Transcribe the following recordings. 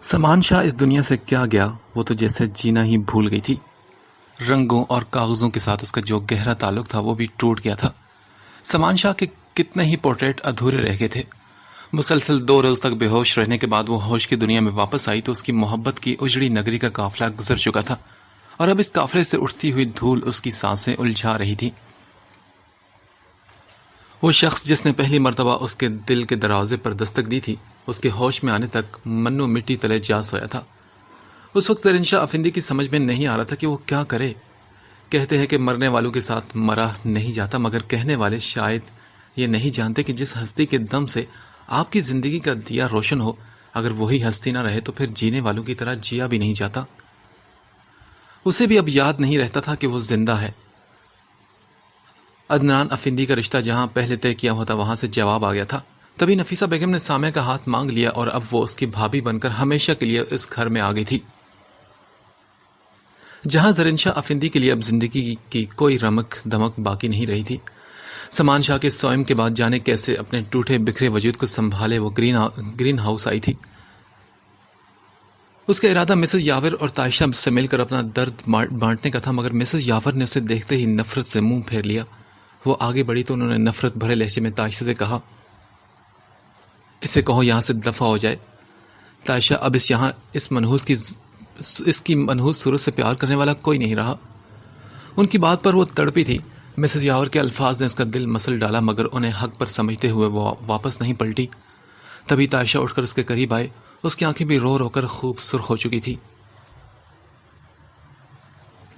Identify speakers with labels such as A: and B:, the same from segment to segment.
A: سمان شاہ اس دنیا سے کیا گیا، وہ تو جیسے جینا ہی بھول گئی تھی۔ رنگوں اور کاغذوں کے ساتھ اس کا جو گہرا تعلق تھا وہ بھی ٹوٹ گیا تھا۔ سمان شاہ کے کتنے ہی پورٹریٹ ادھورے رہ گئے تھے۔ مسلسل 2 روز تک بے ہوش رہنے کے بعد وہ ہوش کی دنیا میں واپس آئی تو اس کی محبت کی اجڑی نگری کا قافلہ گزر چکا تھا، اور اب اس قافلے سے اٹھتی ہوئی دھول اس کی سانسیں الجھا رہی تھی۔ وہ شخص جس نے پہلی مرتبہ اس کے دل کے دروازے پر دستک دی تھی، اس کے ہوش میں آنے تک منو مٹی تلے جا سویا تھا۔ اس وقت زرین شاہ افندی کی سمجھ میں نہیں آ رہا تھا کہ وہ کیا کرے۔ کہتے ہیں کہ مرنے والوں کے ساتھ مرا نہیں جاتا، مگر کہنے والے شاید یہ نہیں جانتے کہ جس ہستی کے دم سے آپ کی زندگی کا دیا روشن ہو، اگر وہی ہستی نہ رہے تو پھر جینے والوں کی طرح جیا بھی نہیں جاتا۔ اسے بھی اب یاد نہیں رہتا تھا کہ وہ زندہ ہے۔ عدنان افندی کا رشتہ جہاں پہلے طے کیا ہوا تھا وہاں سے جواب آ گیا تھا۔ تبھی نفیسہ بیگم نے سامیہ کا ہاتھ مانگ لیا اور اب وہ اس کی بھابھی بن کر ہمیشہ کے لیے اس گھر میں آ گئی تھی، جہاں زرین شاہ افندی کے لیے اب زندگی کی کوئی رمک دمک باقی نہیں رہی تھی۔ سمان شاہ کے سوئم کے بعد جانے کیسے اپنے ٹوٹے بکھرے وجود کو سنبھالے وہ گرین ہاؤس آئی تھی۔ اس کا ارادہ مسز یاور اور تائشہ سے مل کر اپنا درد بانٹنے کا تھا، مگر مسز یاور نے اسے دیکھتے ہی نفرت سے منہ پھیر لیا۔ وہ آگے بڑھی تو انہوں نے نفرت بھرے لہجے میں تائشہ سے کہا، اسے کہو یہاں سے دفع ہو جائے۔ تائشہ، اب اس کی منحوس صورت سے پیار کرنے والا کوئی نہیں رہا۔ ان کی بات پر وہ تڑپی تھی۔ مسز یاور کے الفاظ نے اس کا دل مسل ڈالا، مگر انہیں حق پر سمجھتے ہوئے وہ واپس نہیں پلٹی۔ تبھی تائشہ اٹھ کر اس کے قریب آئے۔ اس کی آنکھیں بھی رو رو کر خوب سرخ ہو چکی تھی۔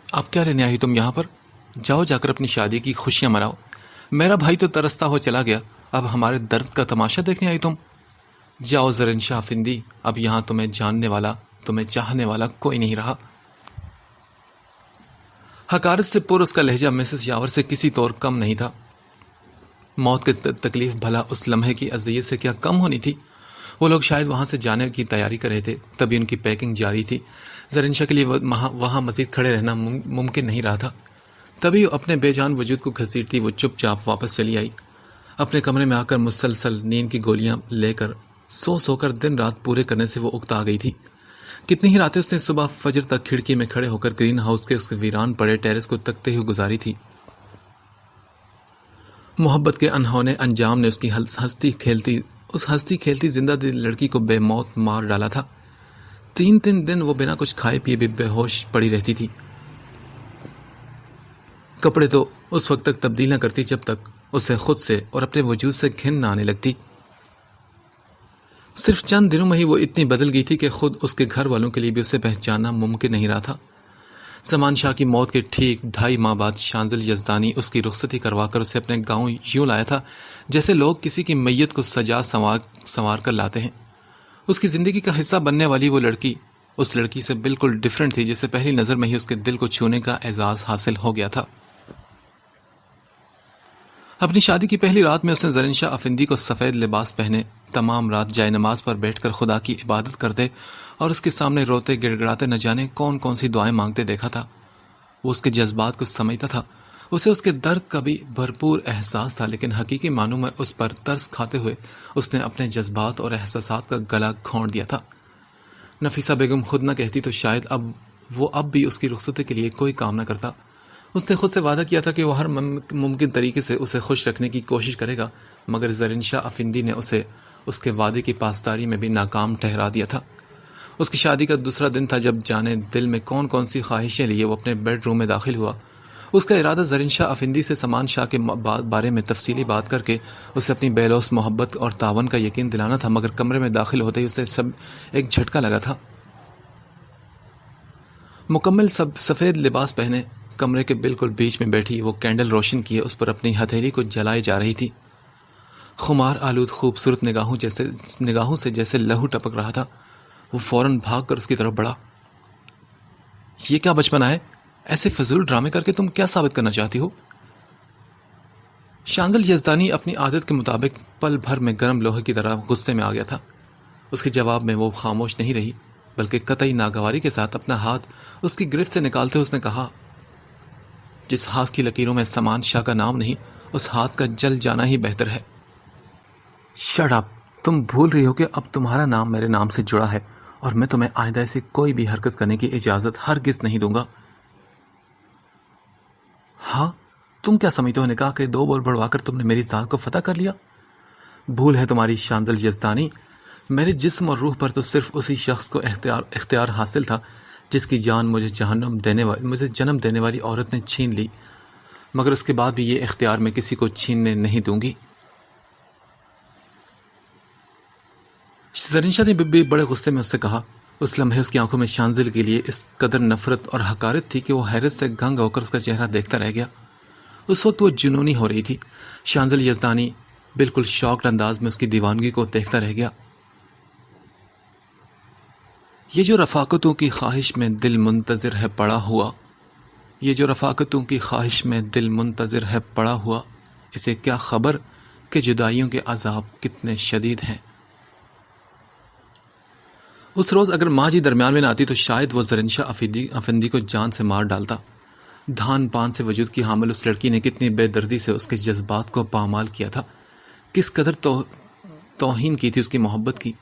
A: اب کیا لینے آئی تم یہاں پر؟ جاؤ جا کر اپنی شادی کی خوشیاں مناؤ۔ میرا بھائی تو ترستا ہو چلا گیا، اب ہمارے درد کا تماشا دیکھنے آئی تم؟ جاؤ زرین شاہ افندی، اب یہاں تمہیں جاننے والا، تمہیں چاہنے والا کوئی نہیں رہا۔ حقارت سے پر اس کا لہجہ مسز یاور سے کسی طور کم نہیں تھا۔ موت کی تکلیف بھلا اس لمحے کی اذیت سے کیا کم ہونی تھی؟ وہ لوگ شاید وہاں سے جانے کی تیاری کر رہے تھے، تبھی ان کی پیکنگ جاری تھی۔ زرین شاہ کے لیے وہاں مزید کھڑے رہنا ممکن نہیں رہا تھا۔ تبھی اپنے بے جان وجود کو گھسیٹتی وہ چپ چاپ واپس چلی آئی۔ اپنے کمرے میں آ کر مسلسل نیند کی گولیاں لے کر سو کر دن رات پورے کرنے سے وہ اکتا گئی تھی۔ کتنی ہی راتیں اس نے صبح فجر تک کھڑکی میں کھڑے ہو کر گرین ہاؤس کے اس کے ویران پڑے ٹیرس کو تکتے ہوئے گزاری تھی۔ محبت کے انہونے انجام نے اس کی ہستی کھیلتی زندہ دل لڑکی کو بے موت مار ڈالا تھا۔ 3 دن وہ بنا کچھ کھائے پیے بھی بے ہوش پڑی رہتی تھی۔ کپڑے تو اس وقت تک تبدیل نہ کرتی جب تک اسے خود سے اور اپنے وجود سے گھن نہ آنے لگتی۔ صرف چند دنوں میں ہی وہ اتنی بدل گئی تھی کہ خود اس کے گھر والوں کے لیے بھی اسے پہچاننا ممکن نہیں رہا تھا۔ سمان شاہ کی موت کے ٹھیک 2.5 ماہ بعد شانزل یزدانی اس کی رخصتی کروا کر اسے اپنے گاؤں یوں لایا تھا جیسے لوگ کسی کی میت کو سجا سنوار کر لاتے ہیں۔ اس کی زندگی کا حصہ بننے والی وہ لڑکی اس لڑکی سے بالکل ڈیفرنٹ تھی جسے پہلی نظر میں ہی اس کے دل کو چھونے کا اعزاز حاصل ہو گیا تھا۔ اپنی شادی کی پہلی رات میں اس نے زرین شاہ افندی کو سفید لباس پہنے تمام رات جائے نماز پر بیٹھ کر خدا کی عبادت کرتے اور اس کے سامنے روتے گڑگڑاتے نہ جانے کون سی دعائیں مانگتے دیکھا تھا۔ وہ اس کے جذبات کو سمجھتا تھا، اسے اس کے درد کا بھی بھرپور احساس تھا، لیکن حقیقی معنوں میں اس پر ترس کھاتے ہوئے اس نے اپنے جذبات اور احساسات کا گلا گھونٹ دیا تھا۔ نفیسہ بیگم خود نہ کہتی تو شاید وہ اب بھی اس کی رخصتی کے لیے کوئی کام نہ کرتا۔ اس نے خود سے وعدہ کیا تھا کہ وہ ہر ممکن طریقے سے اسے خوش رکھنے کی کوشش کرے گا، مگر زرین شاہ افندی نے اسے اس کے وعدے کی پاسداری میں بھی ناکام ٹھہرا دیا تھا۔ اس کی شادی کا دوسرا دن تھا جب جانے دل میں کون سی خواہشیں لیے وہ اپنے بیڈ روم میں داخل ہوا۔ اس کا ارادہ زرین شاہ افندی سے سمان شاہ کے بارے میں تفصیلی بات کر کے اسے اپنی بے لوث محبت اور تعاون کا یقین دلانا تھا، مگر کمرے میں داخل ہوتے ہی اسے ایک جھٹکا لگا تھا۔ مکمل سفید لباس پہنے کمرے کے بالکل بیچ میں بیٹھی وہ کینڈل روشن کیے اس پر اپنی ہتھیلی کو جلائے جا رہی تھی۔ خمار آلود خوبصورت نگاہوں سے جیسے لہو ٹپک رہا تھا۔ وہ فوراً بھاگ کر اس کی طرف بڑھا۔ یہ کیا بچپنا ہے؟ ایسے فضول ڈرامے کر کے تم کیا ثابت کرنا چاہتی ہو؟ شانزل یزدانی اپنی عادت کے مطابق پل بھر میں گرم لوہے کی طرح غصے میں آ گیا تھا۔ اس کے جواب میں وہ خاموش نہیں رہی، بلکہ قطعی ناگواری کے ساتھ اپنا ہاتھ اس کی گرفت سے نکالتے ہوئے اس نے کہا، جس ہاتھ کی لکیروں میں سمان شاہ کا نام نہیں، اس ہاتھ کا جل جانا ہی بہتر ہے۔ Shut up! تم بھول رہی ہو کہ اب تمہارا نام میرے نام سے جڑا ہے اور میں تمہیں آئندہ ایسی کوئی بھی حرکت کرنے کی اجازت ہرگز نہیں دوں گا۔ ہاں، تم کیا سمجھتے ہو؟ نے کہا کہ 2 بول بڑھوا کر تم نے میری ذات کو فتح کر لیا؟ بھول ہے تمہاری شانزل یزدانی، میرے جسم اور روح پر تو صرف اسی شخص کو اختیار حاصل تھا جس کی جان مجھے جنم دینے والی عورت نے چھین لی، مگر اس کے بعد بھی یہ اختیار میں کسی کو چھیننے نہیں دوں گی۔ زرین شاہ نے بھی بڑے غصے میں اس سے کہا۔ اس لمحے اس کی آنکھوں میں شانزل کے لیے اس قدر نفرت اور حقارت تھی کہ وہ حیرت سے گنگ ہو کر اس کا چہرہ دیکھتا رہ گیا۔ اس وقت وہ جنونی ہو رہی تھی۔ شانزل یزدانی بالکل شاکڈ انداز میں اس کی دیوانگی کو دیکھتا رہ گیا۔ یہ جو رفاقتوں کی خواہش میں دل منتظر ہے پڑا ہوا، اسے کیا خبر کہ جدائیوں کے عذاب کتنے شدید ہیں۔ اس روز اگر ماں جی درمیان میں نہ آتی تو شاید وہ زرین شاہ افندی کو جان سے مار ڈالتا۔ دھان پان سے وجود کی حامل اس لڑکی نے کتنی بے دردی سے اس کے جذبات کو پامال کیا تھا، کس قدر توہین کی تھی اس کی محبت کی۔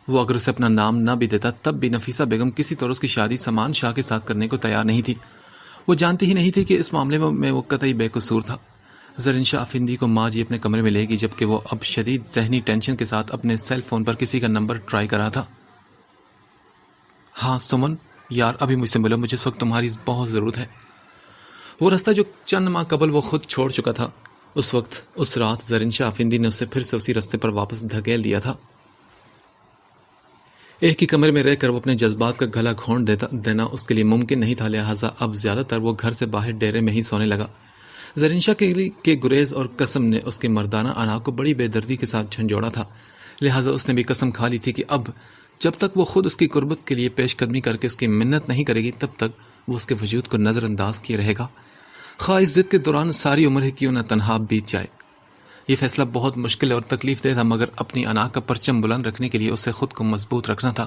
A: وہ اگر اسے اپنا نام نہ بھی دیتا تب بھی نفیسہ بیگم کسی طور اس کی شادی سمان شاہ کے ساتھ کرنے کو تیار نہیں تھی۔ وہ جانتی ہی نہیں تھی کہ اس معاملے میں وہ قطعی بے قصور تھا۔ زرین شاہ افندی کو ماں جی اپنے کمرے میں لے گی جبکہ وہ اب شدید ذہنی ٹینشن کے ساتھ اپنے سیل فون پر کسی کا نمبر ٹرائی کر رہا تھا۔ ہاں سمن یار، ابھی مجھ سے ملو، مجھے اس وقت تمہاری بہت ضرورت ہے۔ وہ راستہ جو چند ماہ قبل وہ خود چھوڑ چکا تھا، اس رات زرین شاہ افندی نے اسے پھر سے اسی راستے پر واپس دھکیل دیا تھا۔ ایک ہی کمرے میں رہ کر وہ اپنے جذبات کا گلا گھونٹ دینا اس کے لیے ممکن نہیں تھا، لہٰذا اب زیادہ تر وہ گھر سے باہر ڈیرے میں ہی سونے لگا۔ زرین شاہ کے گریز اور قسم نے اس کے مردانہ انا کو بڑی بے دردی کے ساتھ جھنجھوڑا تھا، لہٰذا اس نے بھی قسم کھا لی تھی کہ اب جب تک وہ خود اس کی قربت کے لیے پیش قدمی کر کے اس کی منت نہیں کرے گی تب تک وہ اس کے وجود کو نظر انداز کیے رہے گا، خواہ اس ضد کے دوران ساری عمر ہی کیوں نہ تنہا بیت جائے۔ یہ فیصلہ بہت مشکل اور تکلیف دہ تھا، مگر اپنی انا کا پرچم بلند رکھنے کے لیے اسے خود کو مضبوط رکھنا تھا۔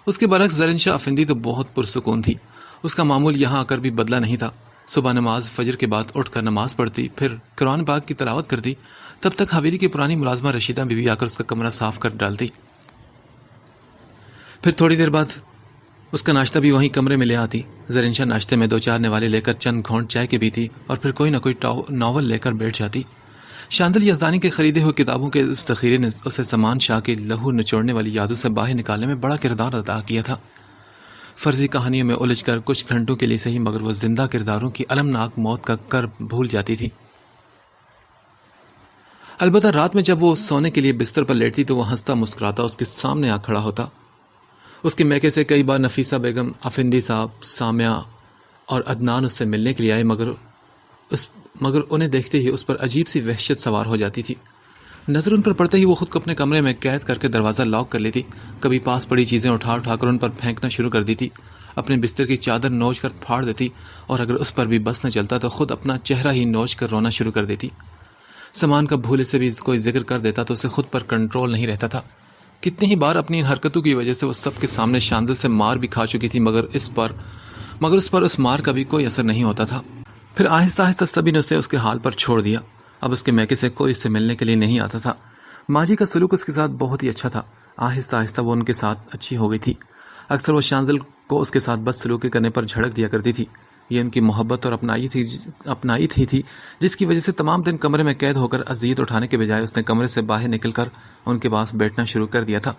A: اس کے برعکس زرین شاہ افندی تو بہت پرسکون تھی۔ اس کا معمول یہاں آ کر بھی بدلا نہیں تھا۔ صبح نماز فجر کے بعد اٹھ کر نماز پڑھتی، پھر قرآن پاک کی تلاوت کرتی، تب تک حویلی کی پرانی ملازمہ رشیدہ بی بی آ کر اس کا کمرہ صاف کر ڈالتی۔ پھر تھوڑی دیر بعد اس کا ناشتہ بھی وہیں کمرے میں لے آتی۔ زرین شاہ ناشتے میں 2-4 نوالے لے کر چند گھونٹ چائے کے پیتی اور پھر کوئی نہ کوئی ناول لے کر بیٹھ جاتی۔ شانزل یزدانی کے خریدے ہوئے کتابوں کے اس ذخیرے نے اسے سمان شاہ کی لہو نچوڑنے والی یادوں سے باہر نکالنے میں بڑا کردار ادا کیا تھا۔ فرضی کہانیوں میں الجھ کر کچھ گھنٹوں کے لیے صحیح مگر وہ زندہ کرداروں کی المناک موت کا کرب بھول جاتی تھی۔ البتہ رات میں جب وہ سونے کے لیے بستر پر لیٹتی تو وہ ہنستا مسکراتا اس کے سامنے آ کھڑا ہوتا۔ اس کے میکے سے کئی بار نفیسہ بیگم، افندی صاحب، سامعہ اور عدنان اس سے ملنے کے لیے آئے، مگر انہیں دیکھتے ہی اس پر عجیب سی وحشت سوار ہو جاتی تھی۔ نظر ان پر پڑتے ہی وہ خود کو اپنے کمرے میں قید کر کے دروازہ لاک کر لیتی، کبھی پاس پڑی چیزیں اٹھا کر ان پر پھینکنا شروع کر دیتی، اپنے بستر کی چادر نوچ کر پھاڑ دیتی، اور اگر اس پر بھی بس نہ چلتا تو خود اپنا چہرہ ہی نوچ کر رونا شروع کر دیتی۔ سامان کا بھولے سے بھی کوئی ذکر کر دیتا تو اسے خود پر کنٹرول نہیں رہتا تھا۔ کتنی ہی بار اپنی ان حرکتوں کی وجہ سے وہ سب کے سامنے شانزل سے مار بھی کھا چکی تھی، مگر اس پر اس مار کا بھی کوئی اثر نہیں ہوتا تھا۔ پھر آہستہ آہستہ سبھی نے اسے اس کے حال پر چھوڑ دیا۔ اب اس کے میکے سے کوئی اس سے ملنے کے لیے نہیں آتا تھا۔ ماں جی کا سلوک اس کے ساتھ بہت ہی اچھا تھا۔ آہستہ آہستہ وہ ان کے ساتھ اچھی ہو گئی تھی۔ اکثر وہ شانزل کو اس کے ساتھ بد سلوکی کرنے پر جھڑک دیا کرتی تھی۔ یہ ان کی محبت اور اپنائیت ہی تھی جس کی وجہ سے تمام دن کمرے میں قید ہو کر اذیت اٹھانے کے بجائے اس نے کمرے سے باہر نکل کر ان کے پاس بیٹھنا شروع کر دیا تھا۔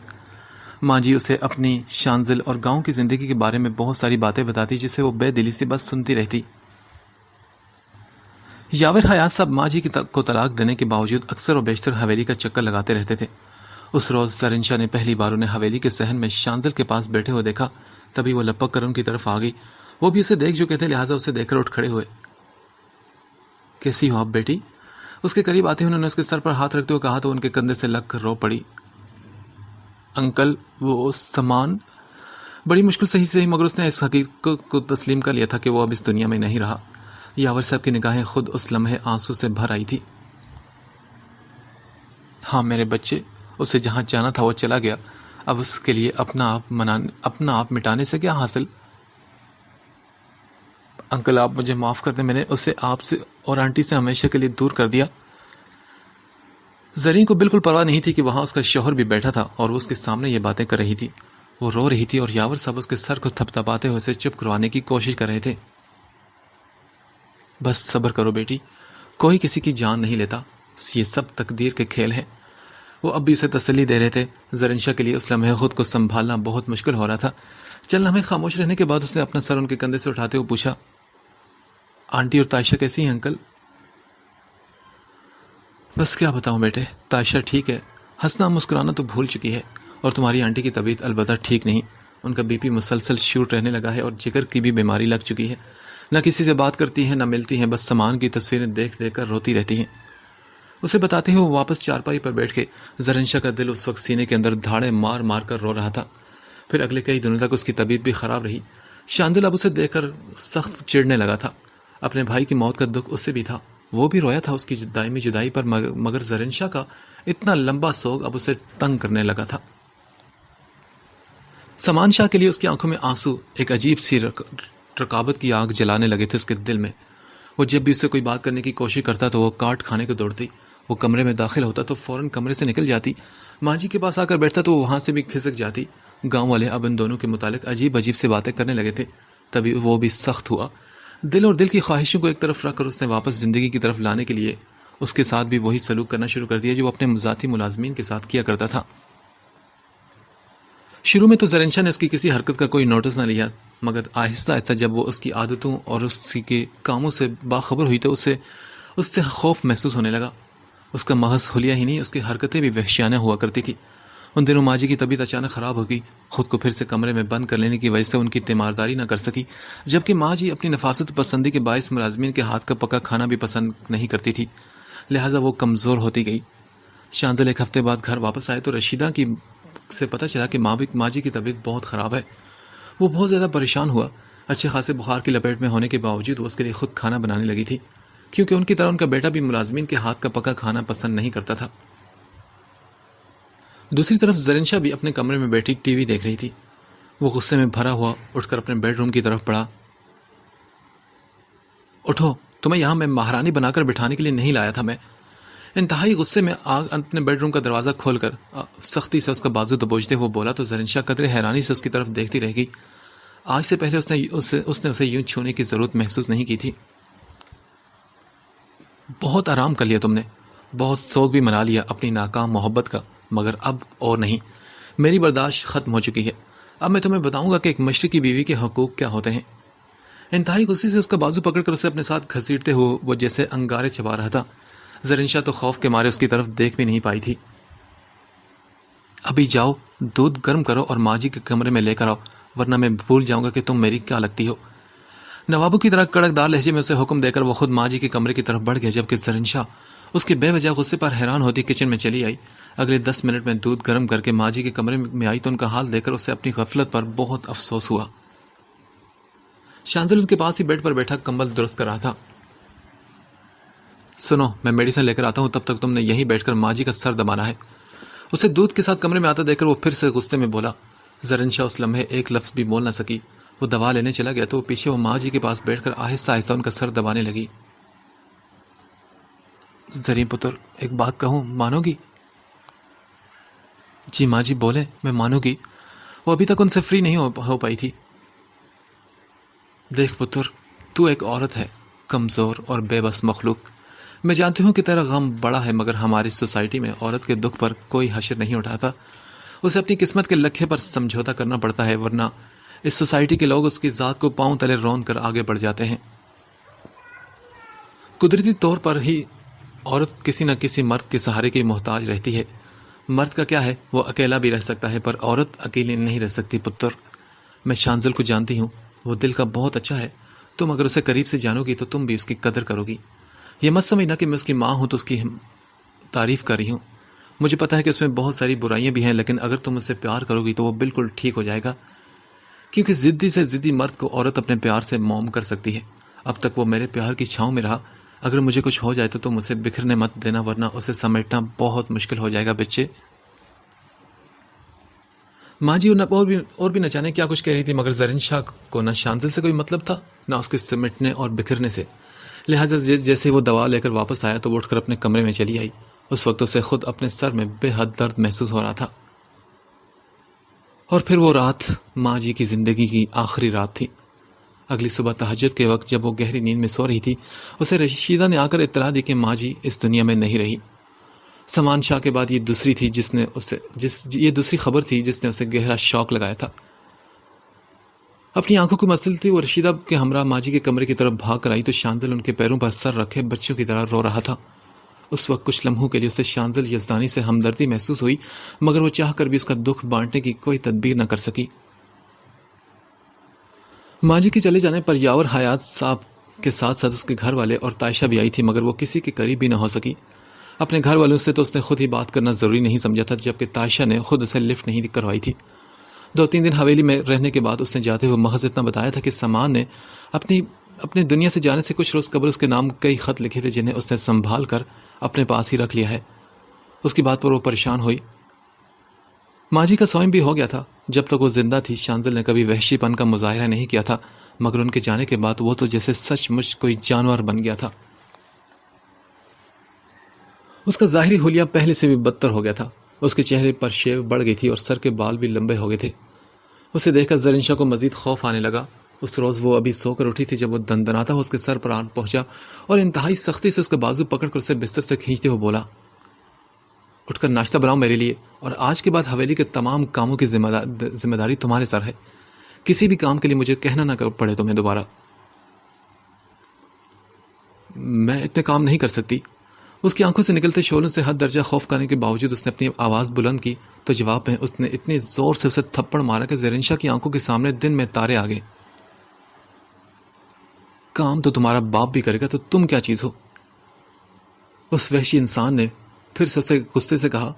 A: ماں جی اسے اپنی، شانزل اور گاؤں کی زندگی کے بارے میں بہت ساری باتیں بتاتی جسے وہ بے دلی سے بس سنتی رہتی۔ یاور حیات صاحب ماں جی کو طلاق دینے کے باوجود اکثر و بیشتر حویلی کا چکر لگاتے رہتے تھے۔ اس روز زرین شاہ نے پہلی بار انہیں حویلی کے صحن میں شانزل کے پاس بیٹھے ہوئے دیکھا، تبھی وہ لپک کر ان کی طرف آ گئی۔ وہ بھی اسے دیکھ چکے تھے، لہٰذا اسے دیکھ کر اٹھ کھڑے ہوئے۔ کیسی ہو آپ بیٹی؟ اس کے قریب آتے انہوں نے اس کے سر پر ہاتھ رکھتے ہوئے کہا تو ان کے کندھے سے لگ کر رو پڑی۔ انکل، وہ سامان؟ بڑی مشکل صحیح مگر اس نے اس حقیقت کو تسلیم کر لیا تھا کہ وہ اب اس دنیا میں نہیں رہا۔ یاور صاحب کی نگاہیں خود اس لمحے آنسو سے بھر آئی تھی۔ ہاں میرے بچے، اسے جہاں جانا تھا وہ چلا گیا، اب اس کے لیے اپنا آپ مٹانے سے کیا حاصل؟ انکل آپ مجھے معاف کر دیں، میں نے اسے آپ سے اور آنٹی سے ہمیشہ کے لیے دور کر دیا۔ زرین کو بالکل پرواہ نہیں تھی کہ وہاں اس کا شوہر بھی بیٹھا تھا اور وہ اس کے سامنے یہ باتیں کر رہی تھی. وہ رو رہی تھی اور یاور صاحب اس کے سر کو تھپ تھپاتے ہوئے اسے چپ کروانے کی کوشش کر رہے تھے. بس صبر کرو بیٹی، کوئی کسی کی جان نہیں لیتا، یہ سب تقدیر کے کھیل ہیں. وہ اب بھی اسے تسلی دے رہے تھے. زرین شاہ کے لیے اس لمحے خود کو سنبھالنا بہت مشکل ہو رہا تھا. چند لمحے خاموش رہنے کے بعد اس نے اپنا سر ان کے کندھے سے اٹھاتے ہوئے پوچھا، آنٹی اور تائشہ کیسی ہیں انکل؟ بس کیا بتاؤں بیٹے، تائشہ ٹھیک ہے، ہنسنا مسکرانا تو بھول چکی ہے، اور تمہاری آنٹی کی طبیعت البتہ ٹھیک نہیں. ان کا بی پی مسلسل شوٹ رہنے لگا ہے اور جگر کی بھی بیماری لگ چکی ہے. نہ کسی سے بات کرتی ہیں نہ ملتی ہیں، بس سامان کی تصویریں دیکھ دیکھ کر روتی رہتی ہیں. اسے بتاتے ہوئے وہ واپس چارپائی پر بیٹھ کے زرین شاہ کا دل اس وقت سینے کے اندر دھاڑے مار مار کر رو رہا تھا. پھر اگلے کئی دنوں تک اس کی طبیعت بھی خراب رہی. شانزل اب اسے دیکھ کر سخت چڑھنے لگا تھا. اپنے بھائی کی موت کا دکھ اس سے بھی تھا. وہ بھی رویا تھا اس کی دائمی جدائی پر، مگر زرین شاہ کا اتنا لمبا سوگ اب اسے تنگ کرنے لگا تھا. سامان شاہ کے لیے اس کی آنکھوں میں آنسو ایک عجیب سی رقابت کی آگ جلانے لگے تھے اس کے دل میں. وہ جب بھی اس سے کوئی بات کرنے کی کوشش کرتا تو وہ کاٹ کھانے کو دوڑتی. وہ کمرے میں داخل ہوتا تو فوراً کمرے سے نکل جاتی. ماں جی کے پاس آ کر بیٹھتا تو وہ وہاں سے بھی کھسک جاتی. گاؤں والے اب ان دونوں کے متعلق عجیب عجیب سے باتیں کرنے لگے تھے. تبھی وہ بھی سخت ہوا. دل اور دل کی خواہشوں کو ایک طرف رکھ کر اس نے واپس زندگی کی طرف لانے کے لیے اس کے ساتھ بھی وہی سلوک کرنا شروع کر دیا جو وہ اپنے ذاتی ملازمین کے ساتھ کیا کرتا تھا. شروع میں تو زرین شاہ نے اس کی کسی حرکت کا کوئی نوٹس نہ لیا، مگر آہستہ آہستہ جب وہ اس کی عادتوں اور اس کے کاموں سے باخبر ہوئی تو اس سے خوف محسوس ہونے لگا. اس کا محض حلیہ ہی نہیں، اس کی حرکتیں بھی وحشیانہ ہوا کرتی تھی. ان دنوں ماجی کی طبیعت اچانک خراب ہو گئی. خود کو پھر سے کمرے میں بند کر لینے کی وجہ سے ان کی تیمارداری نہ کر سکی، جبکہ ماں جی اپنی نفاست پسندی کے باعث ملازمین کے ہاتھ کا پکا کھانا بھی پسند نہیں کرتی تھی. لہٰذا وہ کمزور ہوتی گئی. شانزل ایک ہفتے بعد گھر واپس آئے تو رشیدہ سے پتہ چلا کہ ماں جی کی طبیعت بہت خراب ہے. وہ بہت زیادہ پریشان ہوا. اچھے خاصے بخار کی لپیٹ میں ہونے کے باوجود وہ اس کے لیے خود کھانا بنانے لگی تھی، کیونکہ ان کی طرح ان کا بیٹا بھی ملازمین کے ہاتھ کا پکا کھانا پسند نہیں کرتا تھا. دوسری طرف زرین شاہ بھی اپنے کمرے میں بیٹھی ٹی وی دیکھ رہی تھی. وہ غصے میں بھرا ہوا اٹھ کر اپنے بیڈ روم کی طرف بڑھا. اٹھو، تمہیں یہاں میں مہارانی بنا کر بٹھانے کے لیے نہیں لایا تھا. میں انتہائی غصے میں اپنے بیڈ روم کا دروازہ کھول کر سختی سے اس کا بازو دبوچتے وہ بولا تو زرین شاہ قدرے حیرانی سے اس کی طرف دیکھتی رہ گئی. آج سے پہلے اس نے اسے یوں چھونے کی ضرورت محسوس نہیں کی تھی. بہت آرام کر لیا تم نے، بہت سوگ بھی منا لیا اپنی ناکام محبت کا، مگر اب اور نہیں. میری برداشت ختم ہو چکی ہے. اب میں تمہیں بتاؤں گا کہ ایک مشرقی بیوی کے حقوق کیا ہوتے ہیں. انتہائی غصے سے اس کا بازو پکڑ کر اسے اپنے ساتھ گھسیٹتے ہوئے وہ جیسے انگارے چبا رہا تھا. زرین شاہ تو خوف کے مارے اس کی طرف دیکھ بھی نہیں پائی تھی. ابھی جاؤ، دودھ گرم کرو اور ماں جی کے کمرے میں لے کر آؤ، ورنہ میں بھول جاؤں گا کہ تم میری کیا لگتی ہو. نوابوں کی طرح کڑک دار لہجے میں اسے حکم دے کر وہ خود ماں جی کے کمرے کی طرف بڑھ گیا، جبکہ زرین شاہ اس کے بے وجہ غصے پر حیران ہوتی کچن میں چلی آئی. اگلے 10 منٹ میں دودھ گرم کر کے ماں جی کے کمرے میں آئی تو ان کا حال دیکھ کر اسے اپنی غفلت پر بہت افسوس ہوا. شانزل ان کے پاس ہی بیڈ پر بیٹھا کمبل درست کر رہا تھا. سنو، میں میڈیسن لے کر آتا ہوں، تب تک تم نے یہیں بیٹھ کر ماں جی کا سر دبانا ہے. اسے دودھ کے ساتھ کمرے میں آتا دیکھ کر وہ پھر سے غصے میں بولا. زرین شاہ اس لمحے ایک لفظ بھی بول نہ سکی. وہ دوا لینے چلا گیا تو وہ پیچھے وہ ماں جی کے پاس بیٹھ کر آہستہ آہستہ ان کا سر دبانے لگی. زرین پتر، ایک بات کہوں، مانو گی؟ جی ماں جی بولے، میں مانوں گی. وہ ابھی تک ان سے فری نہیں ہو پائی تھی. دیکھ پتر، تو ایک عورت ہے، کمزور اور بے بس مخلوق. میں جانتی ہوں کہ تیرا غم بڑا ہے، مگر ہماری سوسائٹی میں عورت کے دکھ پر کوئی حشر نہیں اٹھاتا. اسے اپنی قسمت کے لکھے پر سمجھوتا کرنا پڑتا ہے، ورنہ اس سوسائٹی کے لوگ اس کی ذات کو پاؤں تلے رون کر آگے بڑھ جاتے ہیں. قدرتی طور پر ہی عورت کسی نہ کسی مرد کے سہارے کی محتاج رہتی ہے. مرد کا کیا ہے، وہ اکیلا بھی رہ سکتا ہے، پر عورت اکیلی نہیں رہ سکتی پتر. میں شانزل کو جانتی ہوں، وہ دل کا بہت اچھا ہے. تم اگر اسے قریب سے جانو گی تو تم بھی اس کی قدر کرو گی. یہ مت سمجھنا کہ میں اس کی ماں ہوں تو اس کی تعریف کر رہی ہوں. مجھے پتا ہے کہ اس میں بہت ساری برائیاں بھی ہیں، لیکن اگر تم اس سے پیار کرو گی تو وہ بالکل ٹھیک ہو جائے گا. کیونکہ ضدی سے ضدی مرد کو عورت اپنے پیار سے موم کر سکتی ہے. اب تک وہ میرے پیار کی چھاؤں میں رہا. اگر مجھے کچھ ہو جائے تو تم اسے بکھرنے مت دینا، ورنہ اسے سمیٹنا بہت مشکل ہو جائے گا بچے. ماں جی اور بھی نہ جانے کیا کچھ کہہ رہی تھی، مگر زرین شاہ کو نہ شانزل سے کوئی مطلب تھا نہ اس کے سمیٹنے اور بکھرنے سے. لہٰذا جیسے وہ دوا لے کر واپس آیا تو وہ اٹھ کر اپنے کمرے میں چلی آئی. اس وقت اسے خود اپنے سر میں بے حد درد محسوس ہو رہا تھا۔ اور پھر وہ رات ماں جی کی زندگی کی آخری رات تھی۔ اگلی صبح تہجد کے وقت جب وہ گہری نیند میں سو رہی تھی، اسے رشیدہ نے آ کر اطلاع دی کہ ماں جی اس دنیا میں نہیں رہی۔ سمان شاہ کے بعد یہ دوسری خبر تھی جس نے اسے گہرا شوق لگایا تھا۔ اپنی آنکھوں کو مسلتی وہ رشیدہ کے ہمراہ ماں جی کے کمرے کی طرف بھاگ کر آئی تو شانزل ان کے پیروں پر سر رکھے بچوں کی طرح رو رہا تھا۔ اس وقت کچھ لمحوں کے لیے اسے شانزل یزدانی سے ہمدردی محسوس ہوئی، مگر وہ چاہ کر بھی اس کا دکھ بانٹنے کی کوئی تدبیر نہ کر سکی۔ ماں جی کے چلے جانے پر یاور حیات صاحب کے ساتھ ساتھ اس کے گھر والے اور تائشہ بھی آئی تھی، مگر وہ کسی کے قریب بھی نہ ہو سکی۔ اپنے گھر والوں سے تو اس نے خود ہی بات کرنا ضروری نہیں سمجھا تھا، جبکہ تائشہ نے خود اسے لفٹ نہیں کروائی تھی۔ 2-3 دن حویلی میں رہنے کے بعد اس نے جاتے ہوئے محض اتنا بتایا تھا کہ سامان نے اپنے دنیا سے جانے سے کچھ روز قبل اس کے نام کئی خط لکھے تھے جنہیں اس نے سنبھال کر اپنے پاس ہی رکھ لیا ہے۔ اس کی بات پر وہ پریشان ہوئی۔ ماں جی کا سوئم بھی ہو گیا تھا۔ جب تک وہ زندہ تھی شانزل نے کبھی وحشی پن کا مظاہرہ نہیں کیا تھا، مگر ان کے جانے کے بعد وہ تو جیسے سچ مچ کوئی جانور بن گیا تھا۔ اس کا ظاہری حلیہ پہلے سے بھی بدتر ہو گیا تھا۔ اس کے چہرے پر شیو بڑھ گئی تھی اور سر کے بال بھی لمبے ہو گئے تھے۔ اسے دیکھ کر زرینشا کو مزید خوف آنے لگا۔ اس روز وہ ابھی سو کر اٹھی تھی جب وہ دندناتا اس کے سر پر آن پہنچا اور انتہائی سختی سے اس کا بازو پکڑ کر اسے بستر سے کھینچتے ہوئے بولا، اٹھ کر ناشتہ بناؤ میرے لیے، اور آج کے بعد حویلی کے تمام کاموں کی ذمہ داری تمہارے سر ہے۔ کسی بھی کام کے لیے مجھے کہنا نہ پڑے تمہیں دوبارہ۔ میں اتنے کام نہیں کر سکتی۔ اس کی آنکھوں سے نکلتے شعلوں سے حد درجہ خوف کرنے کے باوجود اس نے اپنی آواز بلند کی تو جواب میں اس نے اتنی زور سے اسے تھپڑ مارا کہ زرینشا کی آنکھوں کے سامنے دن میں تارے آ گئے۔ کام تو تمہارا باپ بھی کرے گا تو تم کیا چیز ہو؟ اس وحشی انسان نے پھر سے اسے غصے سے کہا،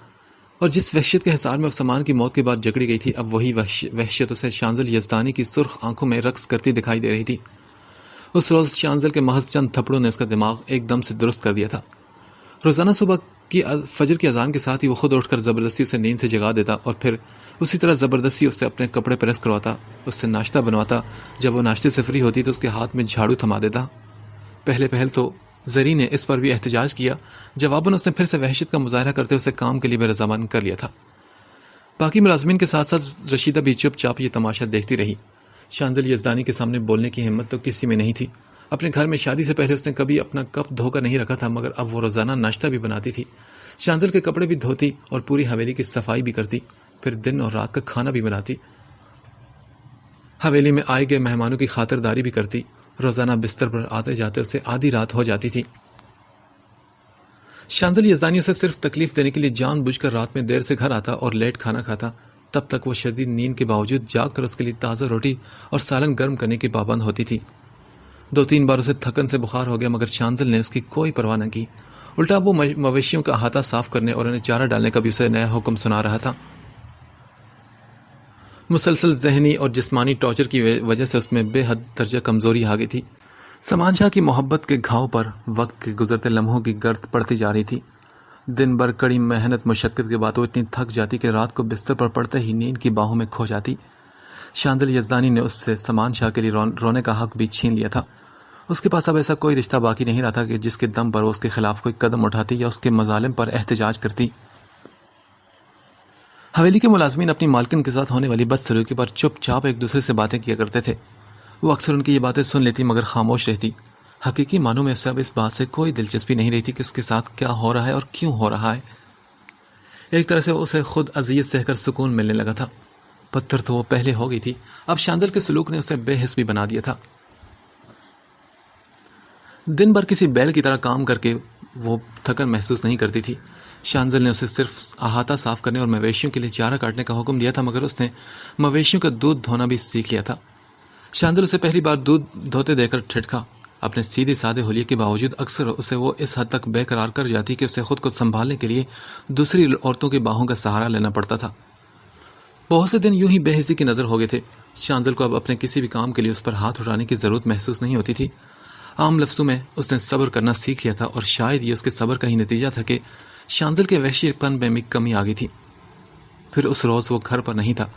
A: اور جس وحشت کے حصار میں سامان کی موت کے بعد جکڑی گئی تھی، اب وہی وحشت اسے شانزل یزدانی کی سرخ آنکھوں میں رقص کرتی دکھائی دے رہی تھی۔ اس روز شانزل کے محض چند تھپڑوں نے اس کا دماغ ایک دم سے درست کر دیا تھا۔ روزانہ صبح کی فجر کی اذان کے ساتھ ہی وہ خود اٹھ کر زبردستی اسے نیند سے جگا دیتا اور پھر اسی طرح زبردستی اس سے اپنے کپڑے پریس کرواتا، اس سے ناشتہ بنواتا۔ جب وہ ناشتے سے فری ہوتی تو اس کے ہاتھ میں جھاڑو تھما دیتا۔ پہل تو زری نے اس پر بھی احتجاج کیا، جواباً اس نے پھر سے وحشت کا مظاہرہ کرتے اسے کام کے لیے بے رضامند کر لیا تھا۔ باقی ملازمین کے ساتھ ساتھ رشیدہ بھی چپ چاپ یہ تماشا دیکھتی رہی۔ شانزل یزدانی کے سامنے بولنے کی ہمت تو کسی میں نہیں تھی۔ اپنے گھر میں شادی سے پہلے اس نے کبھی اپنا کپ دھو کر نہیں رکھا تھا، مگر اب وہ روزانہ ناشتہ بھی بناتی تھی، شانزل کے کپڑے بھی دھوتی اور پوری حویلی کی صفائی بھی کرتی، پھر دن اور رات کا کھانا بھی بناتی، حویلی میں آئے گئے مہمانوں کی خاطرداری بھی کرتی۔ روزانہ بستر پر آتے جاتے اسے آدھی رات ہو جاتی تھی۔ شانزل یزدانی اسے صرف تکلیف دینے کے لیے جان بوجھ کر رات میں دیر سے گھر آتا اور لیٹ کھانا کھاتا۔ تب تک وہ شدید نیند کے باوجود جاگ کر اس کے لیے تازہ روٹی اور سالن گرم کرنے کی پابند ہوتی تھی۔ 2-3 بار اسے تھکن سے بخار ہو گیا، مگر شانزل نے اس کی کوئی پرواہ نہ کی۔ الٹا وہ مویشیوں کا احاطہ صاف کرنے اور انہیں چارہ ڈالنے کا بھی اسے نیا حکم سنا رہا تھا۔ مسلسل ذہنی اور جسمانی ٹارچر کی وجہ سے اس میں بے حد درجہ کمزوری آ گئی تھی۔ سامان شاہ کی محبت کے گھاؤ پر وقت کے گزرتے لمحوں کی گرد پڑتی جا رہی تھی۔ دن بھر کڑی محنت مشقت کے بعد وہ اتنی تھک جاتی کہ رات کو بستر پر پڑتے ہی نیند کی باہوں میں کھو جاتی۔ شانزل یزدانی نے اس سے سامان شاہ کے لیے رونے کا حق بھی چھین لیا تھا۔ اس کے پاس اب ایسا کوئی رشتہ باقی نہیں رہا تھا کہ جس کے دم پر وہ اس کے خلاف کوئی قدم اٹھاتی یا اس کے مظالم پر احتجاج کرتی۔ حویلی کے ملازمین اپنی مالکن کے ساتھ ہونے والی بدسلوکی پر چپ چاپ ایک دوسرے سے باتیں کیا کرتے تھے۔ وہ اکثر ان کی یہ باتیں سن لیتی مگر خاموش رہتی۔ حقیقی معنوں میں اسے اب اس بات سے کوئی دلچسپی نہیں رہتی کہ اس کے ساتھ کیا ہو رہا ہے اور کیوں ہو رہا ہے۔ ایک طرح سے اسے خود اذیت سہ کر سکون ملنے لگا تھا۔ پتھر تو وہ پہلے ہو گئی تھی، اب شانزل کے سلوک نے اسے بے حس بھی بنا دیا تھا۔ دن بھر کسی بیل کی طرح کام کر کے وہ تھکن محسوس نہیں کرتی تھی۔ شانزل نے اسے صرف احاطہ صاف کرنے اور مویشیوں کے لیے چارہ کاٹنے کا حکم دیا تھا، مگر اس نے مویشیوں کا دودھ دھونا بھی سیکھ لیا تھا۔ شانزل اسے پہلی بار دودھ دھوتے دیکھ کر ٹھٹکا۔ اپنے سیدھے سادے حلیے کے باوجود اکثر اسے وہ اس حد تک بے قرار کر جاتی کہ اسے خود کو سنبھالنے کے لیے دوسری عورتوں کی باہوں کا سہارا لینا پڑتا تھا۔ بہت سے دن یوں ہی بے حسی کی نظر ہو گئے تھے۔ شانزل کو اب اپنے کسی بھی کام کے لیے اس پر ہاتھ اٹھانے کی ضرورت محسوس نہیں ہوتی تھی۔ عام لفظوں میں اس نے صبر کرنا سیکھ لیا تھا، اور شاید یہ اس کے صبر کا ہی نتیجہ تھا کہ شانزل کے وحشی پن میں کمی آ گئی تھی۔ پھر اس روز وہ گھر پر نہیں تھا۔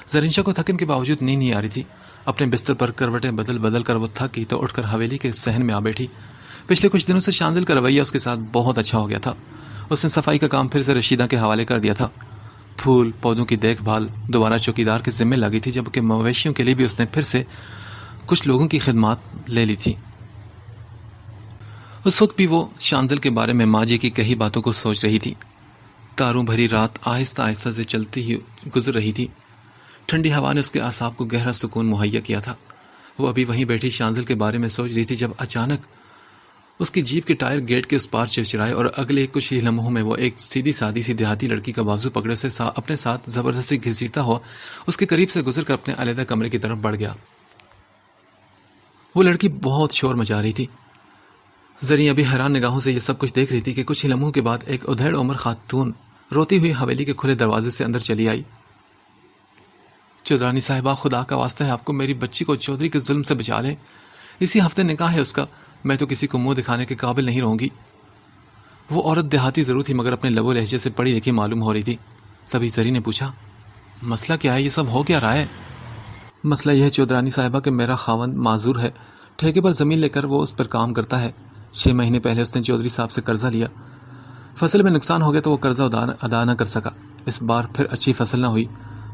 A: زرینشا کو تھکن کے باوجود نیند نہیں آ رہی تھی۔ اپنے بستر پر کروٹیں بدل کر وہ تھک گئی تو اٹھ کر حویلی کے صحن میں آ بیٹھی۔ پچھلے کچھ دنوں سے شانزل کا رویہ اس کے ساتھ بہت اچھا ہو گیا تھا۔ اس نے صفائی کا کام پھر سے رشیدہ کے حوالے کر دیا تھا. پھول پودوں کی دیکھ بھال دوبارہ چوکیدار کے ذمہ لگی تھی، جبکہ مویشیوں کے لیے بھی اس نے پھر سے کچھ لوگوں کی خدمات لے لی تھی. اس وقت بھی وہ شانزل کے بارے میں ماں جی کی کہی باتوں کو سوچ رہی تھی. تاروں بھری رات آہستہ آہستہ سے چلتی ہی گزر رہی تھی. ٹھنڈی ہوا نے اس کے اعصاب کو گہرا سکون مہیا کیا تھا. وہ ابھی وہیں بیٹھی شانزل کے بارے میں سوچ رہی تھی جب اچانک اس کی جیپ کے ٹائر گیٹ کے اس پار چرچرائے اور اگلے کچھ ہی لمحوں میں وہ ایک سیدھی سادی سی دیہاتی لڑکی کا بازو پکڑے اسے اپنے ساتھ زبردستی گھسیٹتا ہوا اس کے قریب سے گزر کر اپنے علیحدہ کمرے کی طرف بڑھ گیا. وہ لڑکی بہت شور مچا رہی تھی. زریں ابھی حیران نگاہوں سے یہ سب کچھ دیکھ رہی تھی کہ کچھ ہی لمحوں کے بعد ایک ادھیڑ عمر خاتون روتی ہوئی حویلی کے کھلے دروازے سے اندر چلی آئی. چودرانی صاحبہ، خدا کا واسطہ ہے آپ کو میری بچی کو چودھری کے ظلم سے بچا لیں. اسی ہفتے نکاح ہے اس کا. میں تو کسی کو منہ دکھانے کے قابل نہیں رہوں گی. وہ عورت دیہاتی ضرور تھی مگر اپنے لب و لہجے سے پڑھی لکھی معلوم ہو رہی تھی. تبھی زری نے پوچھا، مسئلہ کیا ہے؟ یہ سب ہو کیا رہا ہے؟ مسئلہ یہ ہے چودرانی صاحبہ کہ میرا خاوند معذور ہے. ٹھیکے پر زمین لے کر وہ اس پر کام کرتا ہے. 6 مہینے پہلے اس نے چودھری صاحب سے قرضہ لیا. فصل میں نقصان ہو گیا تو وہ قرضہ ادا نہ کر سکا. اس بار پھر اچھی فصل نہ ہوئی.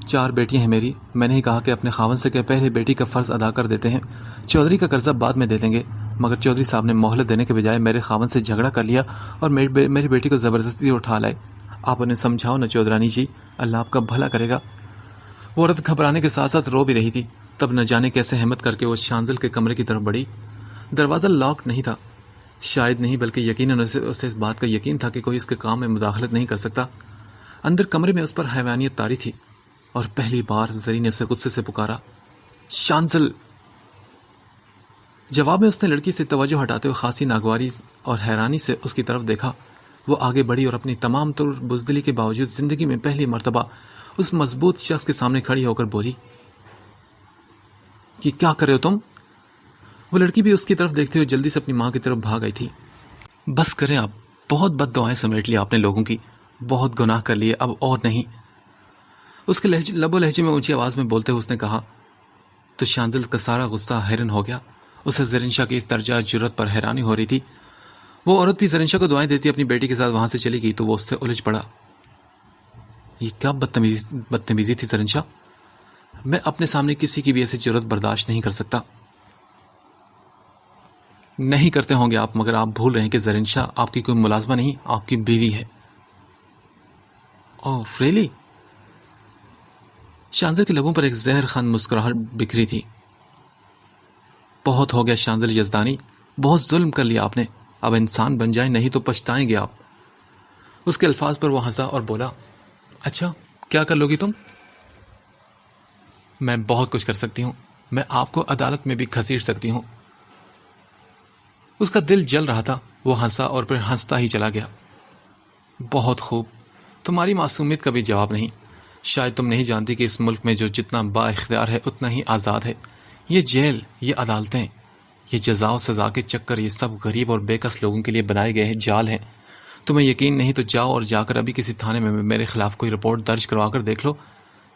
A: 4 بیٹیاں ہیں میری. میں نے ہی کہا کہ اپنے خاوند سے کہ پہلے بیٹی کا فرض ادا کر دیتے ہیں، چودھری کا قرضہ بعد میں دے دیں گے. مگر چودھری صاحب نے مہلت دینے کے بجائے میرے خاوند سے جھگڑا کر لیا اور میری بیٹی کو زبردستی اٹھا لائے. آپ انہیں سمجھاؤ نا چودرانی جی، اللہ آپ کا بھلا کرے گا. وہ عورت گھبرانے کے ساتھ ساتھ رو بھی رہی تھی. تب نہ جانے کیسے ہمت کر کے وہ شانزل کے کمرے کی طرف بڑھی. دروازہ لاک نہیں تھا. شاید نہیں بلکہ یقیناً اسے اس بات کا یقین تھا کہ کوئی اس کے کام میں مداخلت نہیں کر سکتا. اندر کمرے میں اس پر حیوانیت طاری تھی اور پہلی بار زری نے اسے غصے سے پکارا، شانزل. جواب میں اس نے لڑکی سے توجہ ہٹاتے ہوئے خاصی ناگواری اور حیرانی سے اس کی طرف دیکھا. وہ آگے بڑھی اور اپنی تمام تر بزدلی کے باوجود زندگی میں پہلی مرتبہ اس مضبوط شخص کے سامنے کھڑی ہو کر بولی، کہ کیا کر رہے ہو تم؟ وہ لڑکی بھی اس کی طرف دیکھتے ہوئے جلدی سے اپنی ماں کی طرف بھاگ آئی تھی. بس کریں آپ، بہت بد دعائیں سمیٹ لی آپ نے لوگوں کی، بہت گناہ کر لیے، اب اور نہیں. اس کے لب و لہجے میں اونچی آواز میں بولتے ہوئے اس نے کہا. تو شانزل کا سارا غصہ حیران ہو گیا. اسے زرین شاہ کی اس درجہ جرت پر حیرانی ہو رہی تھی. وہ عورت بھی زرین شاہ کو دعائیں دیتی اپنی بیٹی کے ساتھ وہاں سے چلی گئی تو وہ اس سے الجھ پڑا. یہ کیا بدتمیزی تھی زرین شاہ؟ میں اپنے سامنے کسی کی بھی ایسی جرت برداشت نہیں کر سکتا. نہیں کرتے ہوں گے آپ، مگر آپ بھول رہے ہیں کہ زرین شاہ آپ کی کوئی ملازمہ نہیں، آپ کی بیوی ہے. اوہ ریلی؟ شانزل کے لبوں پر ایک زہر خند مسکراہٹ بکھری تھی. بہت ہو گیا شانزل یزدانی، بہت ظلم کر لیا آپ نے. اب انسان بن جائیں نہیں تو پچھتائیں گے آپ. اس کے الفاظ پر وہ ہنسا اور بولا، اچھا کیا کر لو گی تم؟ میں بہت کچھ کر سکتی ہوں. میں آپ کو عدالت میں بھی گھسیٹ سکتی ہوں. اس کا دل جل رہا تھا. وہ ہنسا اور پھر ہنستا ہی چلا گیا. بہت خوب. تمہاری معصومیت کا بھی جواب نہیں. شاید تم نہیں جانتی کہ اس ملک میں جو جتنا با اختیار ہے اتنا ہی آزاد ہے. یہ جیل، یہ عدالتیں، یہ جزا و سزا کے چکر، یہ سب غریب اور بے کس لوگوں کے لیے بنائے گئے جال ہیں. تمہیں یقین نہیں تو جاؤ اور جا کر ابھی کسی تھانے میں میرے خلاف کوئی رپورٹ درج کروا کر دیکھ لو.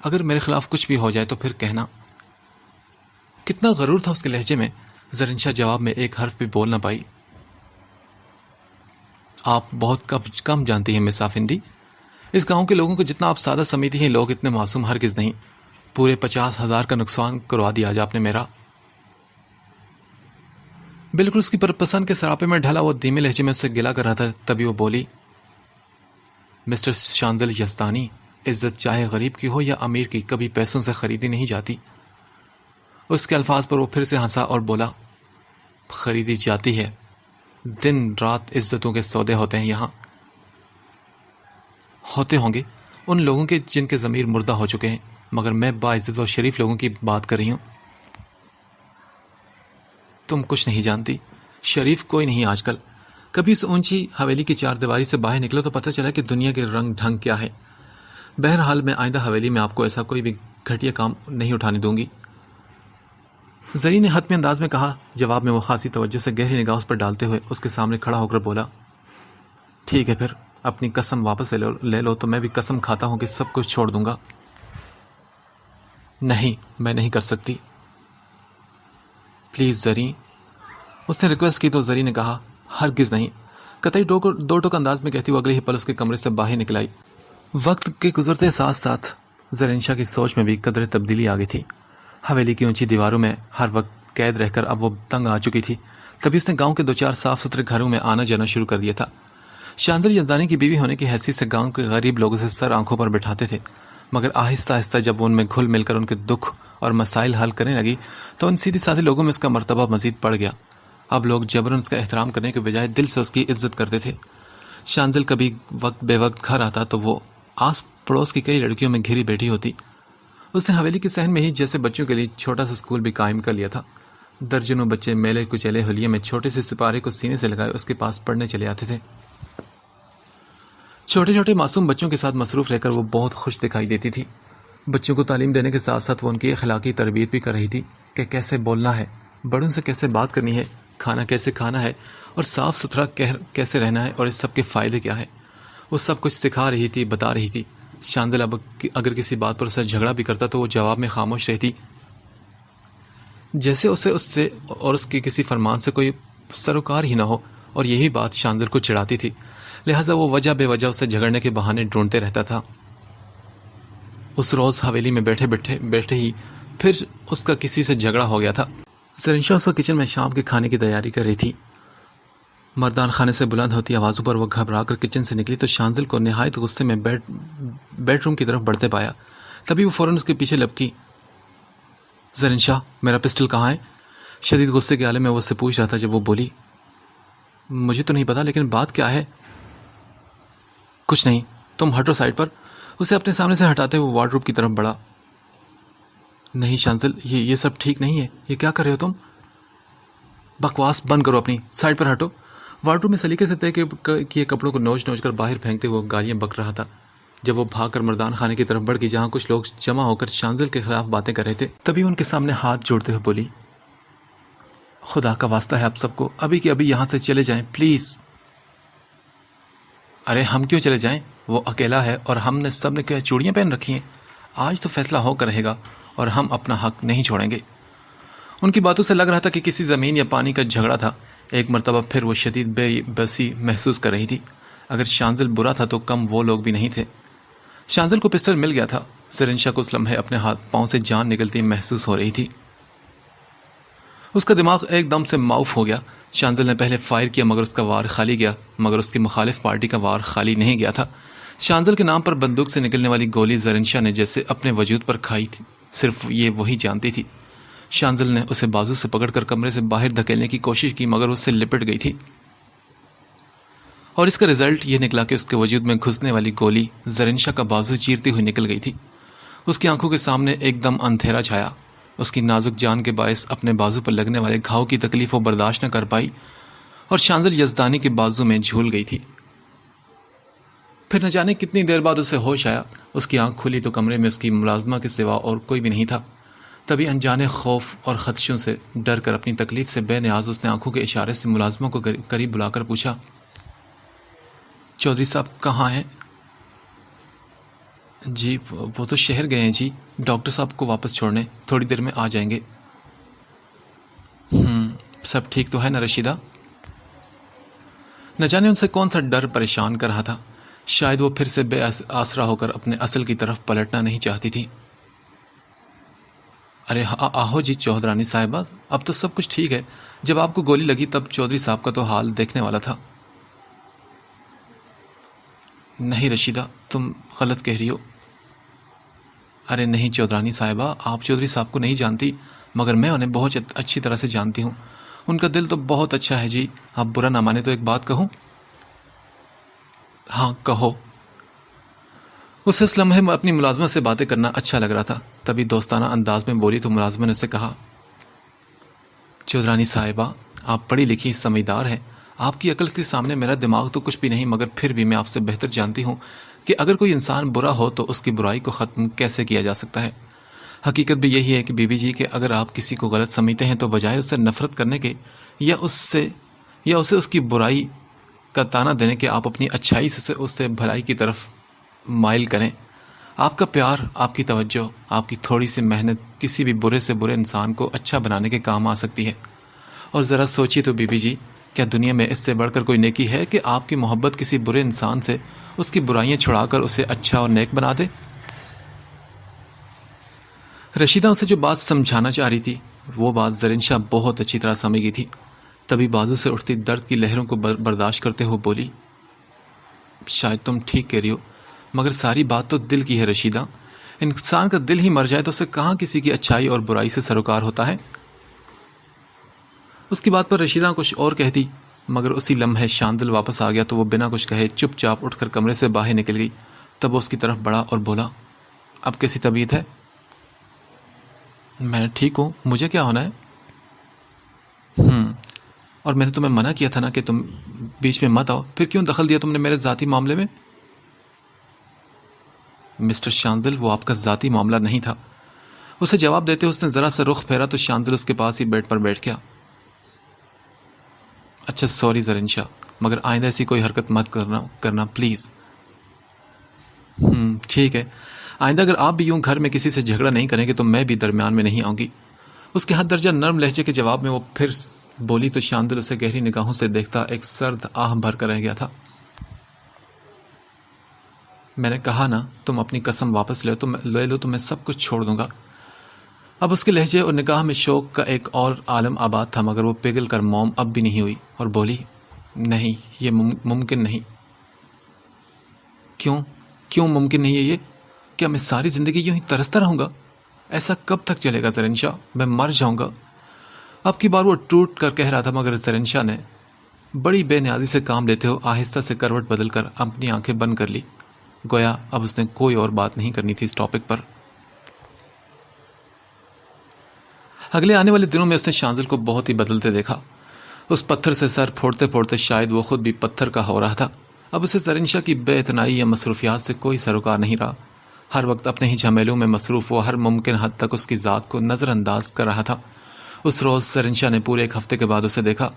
A: اگر میرے خلاف کچھ بھی ہو جائے تو پھر کہنا. کتنا غرور تھا اس کے لہجے میں. زرین شاہ جواب میں ایک حرف بھی بول نہ پائی. آپ بہت کم جانتی ہیں مس آفندی. اس گاؤں کے لوگوں کو جتنا آپ سادہ سمجھتی ہیں، لوگ اتنے معصوم ہرگز نہیں. پورے 50,000 کا نقصان کروا دیا آج آپ نے میرا. بالکل اس کی پسند کے سراپے میں ڈھلا وہ دھیمے لہجے میں اس سے گلا کر رہا تھا. تبھی وہ بولی، مسٹر شانزل یزدانی، عزت چاہے غریب کی ہو یا امیر کی، کبھی پیسوں سے خریدی نہیں جاتی. اس کے الفاظ پر وہ پھر سے ہنسا اور بولا، خریدی جاتی ہے. دن رات عزتوں کے سودے ہوتے ہیں یہاں. ہوتے ہوں گے ان لوگوں کے جن کے ضمیر مردہ ہو چکے ہیں، مگر میں باعزت و شریف لوگوں کی بات کر رہی ہوں. تم کچھ نہیں جانتی. شریف کوئی نہیں آج کل. کبھی اس اونچی حویلی کی 4 دیواری سے باہر نکلو تو پتہ چلا کہ دنیا کے رنگ ڈھنگ کیا ہے. بہرحال میں آئندہ حویلی میں آپ کو ایسا کوئی بھی گھٹیا کام نہیں اٹھانے دوں گی. زری نے حتمی انداز میں کہا. جواب میں وہ خاصی توجہ سے گہری نگاہ اس پر ڈالتے ہوئے اس کے سامنے کھڑا ہو کر بولا، ٹھیک ہے پھر اپنی قسم واپس لے لو تو میں بھی قسم کھاتا ہوں کہ سب کچھ چھوڑ دوں گا. نہیں، میں نہیں کر سکتی. پلیز زری. اس نے ریکویسٹ کی تو زری نے کہا، ہرگز نہیں. قطعی دو ٹوک انداز میں کہتی وہ اگلے ہی پل اس کے کمرے سے باہر نکل آئی۔ وقت کے گزرتے ساتھ ساتھ زرینشا کی سوچ میں بھی قدرے تبدیلی آ گئی تھی۔ حویلی کی اونچی دیواروں میں ہر وقت قید رہ کر اب وہ تنگ آ چکی تھی۔ تبھی اس نے گاؤں کے 2-4 صاف ستھرے گھروں میں آنا جانا شروع کر دیا تھا۔ شانزل یزدانی کی بیوی ہونے کی حیثیت سے گاؤں کے غریب لوگوں سے سر آنکھوں پر بٹھاتے تھے، مگر آہستہ آہستہ جب وہ ان میں گھل مل کر ان کے دکھ اور مسائل حل کرنے لگی تو ان سیدھی سادے لوگوں میں اس کا مرتبہ مزید بڑھ گیا۔ اب لوگ جبراً اس کا احترام کرنے کے بجائے دل سے اس کی عزت کرتے تھے۔ شانزل کبھی وقت بے وقت گھر آتا تو وہ آس پڑوس کی کئی لڑکیوں میں گھری بیٹھی ہوتی۔ اس نے حویلی کے صحن میں ہی جیسے بچوں کے لیے چھوٹا سا اسکول بھی قائم کر لیا تھا۔ درجنوں بچے میلے کچیلے ہولیے میں چھوٹے سے سپارے کو سینے سے لگائے اس کے پاس پڑھنے چلے آتے تھے۔ چھوٹے چھوٹے معصوم بچوں کے ساتھ مصروف رہ کر وہ بہت خوش دکھائی دیتی تھی۔ بچوں کو تعلیم دینے کے ساتھ ساتھ وہ ان کی اخلاقی تربیت بھی کر رہی تھی کہ کیسے بولنا ہے، بڑوں سے کیسے بات کرنی ہے، کھانا کیسے کھانا ہے اور صاف ستھرا کیسے رہنا ہے اور اس سب کے فائدے کیا ہے۔ وہ سب کچھ سکھا رہی تھی، بتا رہی تھی۔ شانزل اب اگر کسی بات پر اسے جھگڑا بھی کرتا تو وہ جواب میں خاموش رہتی، جیسے اسے اس سے اور اس کے کسی فرمان سے کوئی سروکار ہی نہ ہو، اور یہی بات شانزل کو چڑھاتی تھی۔ لہٰذا وہ وجہ بے وجہ اسے جھگڑنے کے بہانے ڈھونڈتے رہتا تھا۔ اس روز حویلی میں بیٹھے ہی پھر اس کا کسی سے جھگڑا ہو گیا تھا۔ زرینشا اس کا کچن میں شام کے کھانے کی تیاری کر رہی تھی۔ مردان خانے سے بلند ہوتی آوازوں پر وہ گھبرا کر کچن سے نکلی تو شانزل کو نہایت غصے میں بیڈ روم کی طرف بڑھتے پایا۔ تبھی وہ فوراً اس کے پیچھے لپکی۔ زرینشا، میرا پسٹل کہاں ہے؟ شدید غصے کے عالم میں وہ اس سے پوچھ رہا تھا جب وہ بولی، مجھے تو نہیں پتا، لیکن بات کیا ہے؟ کچھ نہیں، تم ہٹو سائڈ پر۔ اسے اپنے سامنے سے ہٹاتے ہوئے وارڈروب کی طرف بڑھا۔ نہیں شانزل، یہ سب ٹھیک نہیں ہے، یہ کیا کر رہے ہو تم؟ بکواس بند کرو اپنی، سائڈ پر ہٹو۔ وارڈروب میں سلیقے سے طے کیے کپڑوں کو نوچ کر باہر پھینکتے وہ گالیاں بک رہا تھا۔ جب وہ بھاگ کر مردان خانے کی طرف بڑھ گئی جہاں کچھ لوگ جمع ہو کر شانزل کے خلاف باتیں کر رہے تھے، تبھی ان کے سامنے ہاتھ جوڑتے ہوئے بولی، خدا کا واسطہ ہے آپ سب کو، ابھی کے ابھی یہاں سے چلے جائیں پلیز۔ ارے ہم کیوں چلے جائیں؟ وہ اکیلا ہے اور ہم نے سب نے کیا چوڑیاں پہن رکھی ہیں؟ آج تو فیصلہ ہو کر رہے گا اور ہم اپنا حق نہیں چھوڑیں گے۔ ان کی باتوں سے لگ رہا تھا کہ کسی زمین یا پانی کا جھگڑا تھا۔ ایک مرتبہ پھر وہ شدید بے بسی محسوس کر رہی تھی۔ اگر شانزل برا تھا تو کم وہ لوگ بھی نہیں تھے۔ شانزل کو پسٹل مل گیا تھا۔ زرینشا کو اس لمحے اپنے ہاتھ پاؤں سے جان نکلتی محسوس ہو رہی تھی۔ اس کا دماغ ایک دم سے معاف ہو گیا۔ شانزل نے پہلے فائر کیا مگر اس کا وار خالی گیا، مگر اس کی مخالف پارٹی کا وار خالی نہیں گیا تھا۔ شانزل کے نام پر بندوق سے نکلنے والی گولی زرینشا نے جیسے اپنے وجود پر کھائی تھی، صرف یہ وہی جانتی تھی۔ شانزل نے اسے بازو سے پکڑ کر کمرے سے باہر دھکیلنے کی کوشش کی مگر اس سے لپٹ گئی تھی، اور اس کا رزلٹ یہ نکلا کہ اس کے وجود میں گھسنے والی گولی زرینشا کا بازو چیرتی ہوئی نکل گئی تھی۔ اس کی آنکھوں کے سامنے ایک دم اندھیرا چھایا۔ اس کی نازک جان کے باعث اپنے بازو پر لگنے والے گھاؤ کی تکلیف وہ برداشت نہ کر پائی اور شانزل یزدانی کے بازو میں جھول گئی تھی۔ پھر نہ جانے کتنی دیر بعد اسے ہوش آیا۔ اس کی آنکھ کھلی تو کمرے میں اس کی ملازمہ کے سوا اور کوئی بھی نہیں تھا۔ تبھی انجانے خوف اور خدشوں سے ڈر کر اپنی تکلیف سے بے نیاز اس نے آنکھوں کے اشارے سے ملازمہ کو قریب بلا کر پوچھا، چودھری صاحب کہاں ہیں؟ جی وہ تو شہر گئے ہیں جی، ڈاکٹر صاحب کو واپس چھوڑنے، تھوڑی دیر میں آ جائیں گے۔ سب ٹھیک تو ہے نا رشیدہ؟ نہ جانے ان سے کون سا ڈر پریشان کر رہا تھا۔ شاید وہ پھر سے بے آسرا ہو کر اپنے اصل کی طرف پلٹنا نہیں چاہتی تھی۔ ارے آہو جی چودھرانی صاحبہ، اب تو سب کچھ ٹھیک ہے۔ جب آپ کو گولی لگی تب چودھری صاحب کا تو حال دیکھنے والا تھا۔ نہیں رشیدہ، تم غلط کہہ رہی ہو۔ ارے نہیں چودھرانی صاحبہ، آپ چودھری صاحب کو نہیں جانتی مگر میں انہیں بہت اچھی طرح سے جانتی ہوں۔ ان کا دل تو بہت اچھا ہے جی، آپ برا نہ مانے تو ایک بات کہوں؟ ہاں کہو۔ اسے اس لمحے اپنی ملازمہ سے باتیں کرنا اچھا لگ رہا تھا۔ تبھی دوستانہ انداز میں بولی تو ملازمہ نے اسے کہا، چودھرانی صاحبہ آپ پڑھی لکھی سمجھدار ہیں، آپ کی عقل کے سامنے میرا دماغ تو کچھ بھی نہیں، مگر پھر بھی میں آپ سے بہتر جانتی ہوں کہ اگر کوئی انسان برا ہو تو اس کی برائی کو ختم کیسے کیا جا سکتا ہے۔ حقیقت بھی یہی ہے کہ بی بی جی کہ اگر آپ کسی کو غلط سمجھتے ہیں تو بجائے اس سے نفرت کرنے کے یا اسے اس کی برائی کا تانا دینے کے آپ اپنی اچھائی سے اس سے بھلائی کی طرف مائل کریں۔ آپ کا پیار، آپ کی توجہ، آپ کی تھوڑی سی محنت کسی بھی برے سے برے انسان کو اچھا بنانے کے کام آ سکتی ہے۔ اور ذرا سوچیے تو بی بی جی، کیا دنیا میں اس سے بڑھ کر کوئی نیکی ہے کہ آپ کی محبت کسی برے انسان سے اس کی برائیاں چھڑا کر اسے اچھا اور نیک بنا دے؟ رشیدہ اسے جو بات سمجھانا چاہ رہی تھی وہ بات زرین شاہ بہت اچھی طرح سمجھ گئی تھی۔ تبھی بازو سے اٹھتی درد کی لہروں کو برداشت کرتے ہوئے بولی، شاید تم ٹھیک کہہ رہی ہو، مگر ساری بات تو دل کی ہے رشیدہ۔ انسان کا دل ہی مر جائے تو اسے کہاں کسی کی اچھائی اور برائی سے سروکار ہوتا ہے؟ اس کی بات پر رشیدہ کچھ اور کہتی، مگر اسی لمحے شاندل واپس آ گیا تو وہ بنا کچھ کہے چپ چاپ اٹھ کر کمرے سے باہر نکل گئی۔ تب وہ اس کی طرف بڑھا اور بولا، اب کیسی طبیعت ہے؟ میں ٹھیک ہوں، مجھے کیا ہونا ہے؟ اور میں نے تمہیں منع کیا تھا نا کہ تم بیچ میں مت آؤ، پھر کیوں دخل دیا تم نے میرے ذاتی معاملے میں؟ مسٹر شاندل، وہ آپ کا ذاتی معاملہ نہیں تھا۔ اسے جواب دیتے اس نے ذرا سا رخ پھیرا تو شاندل اس کے پاس ہی بیڈ پر بیٹھ گیا۔ اچھا سوری زرین شاہ، مگر آئندہ ایسی کوئی حرکت مت کرنا پلیز۔ ٹھیک ہے، آئندہ اگر آپ بھی یوں گھر میں کسی سے جھگڑا نہیں کریں گے تو میں بھی درمیان میں نہیں آؤں گی۔ اس کے حد درجہ نرم لہجے کے جواب میں وہ پھر بولی تو شاندل اسے گہری نگاہوں سے دیکھتا ایک سرد آہ بھر کر رہ گیا تھا۔ میں نے کہا نا تم اپنی قسم واپس لے لو تو میں سب کچھ چھوڑ دوں گا۔ اب اس کے لہجے اور نگاہ میں شوق کا ایک اور عالم آباد تھا، مگر وہ پگھل کر موم اب بھی نہیں ہوئی اور بولی، نہیں، یہ ممکن نہیں۔ کیوں ممکن نہیں ہے یہ؟ کیا میں ساری زندگی یوں ہی ترستا رہوں گا؟ ایسا کب تک چلے گا زرین شاہ؟ میں مر جاؤں گا۔ اب کی بار وہ ٹوٹ کر کہہ رہا تھا، مگر زرین شاہ نے بڑی بے نیازی سے کام لیتے ہوئے آہستہ سے کروٹ بدل کر اپنی آنکھیں بند کر لی، گویا اب اس نے کوئی اور بات نہیں کرنی تھی اس ٹاپک پر۔ اگلے آنے والے دنوں میں اس نے شاندل کو بہت ہی بدلتے دیکھا۔ اس پتھر سے سر پھوڑتے پھوڑتے شاید وہ خود بھی پتھر کا ہو رہا تھا۔ اب اسے زرین شاہ کی بے اعتنائی یا مصروفیات سے کوئی سروکار نہیں رہا۔ ہر وقت اپنے ہی جھمیلوں میں مصروف وہ ہر ممکن حد تک اس کی ذات کو نظر انداز کر رہا تھا۔ اس روز زرین شاہ نے پورے ایک ہفتے کے بعد اسے دیکھا۔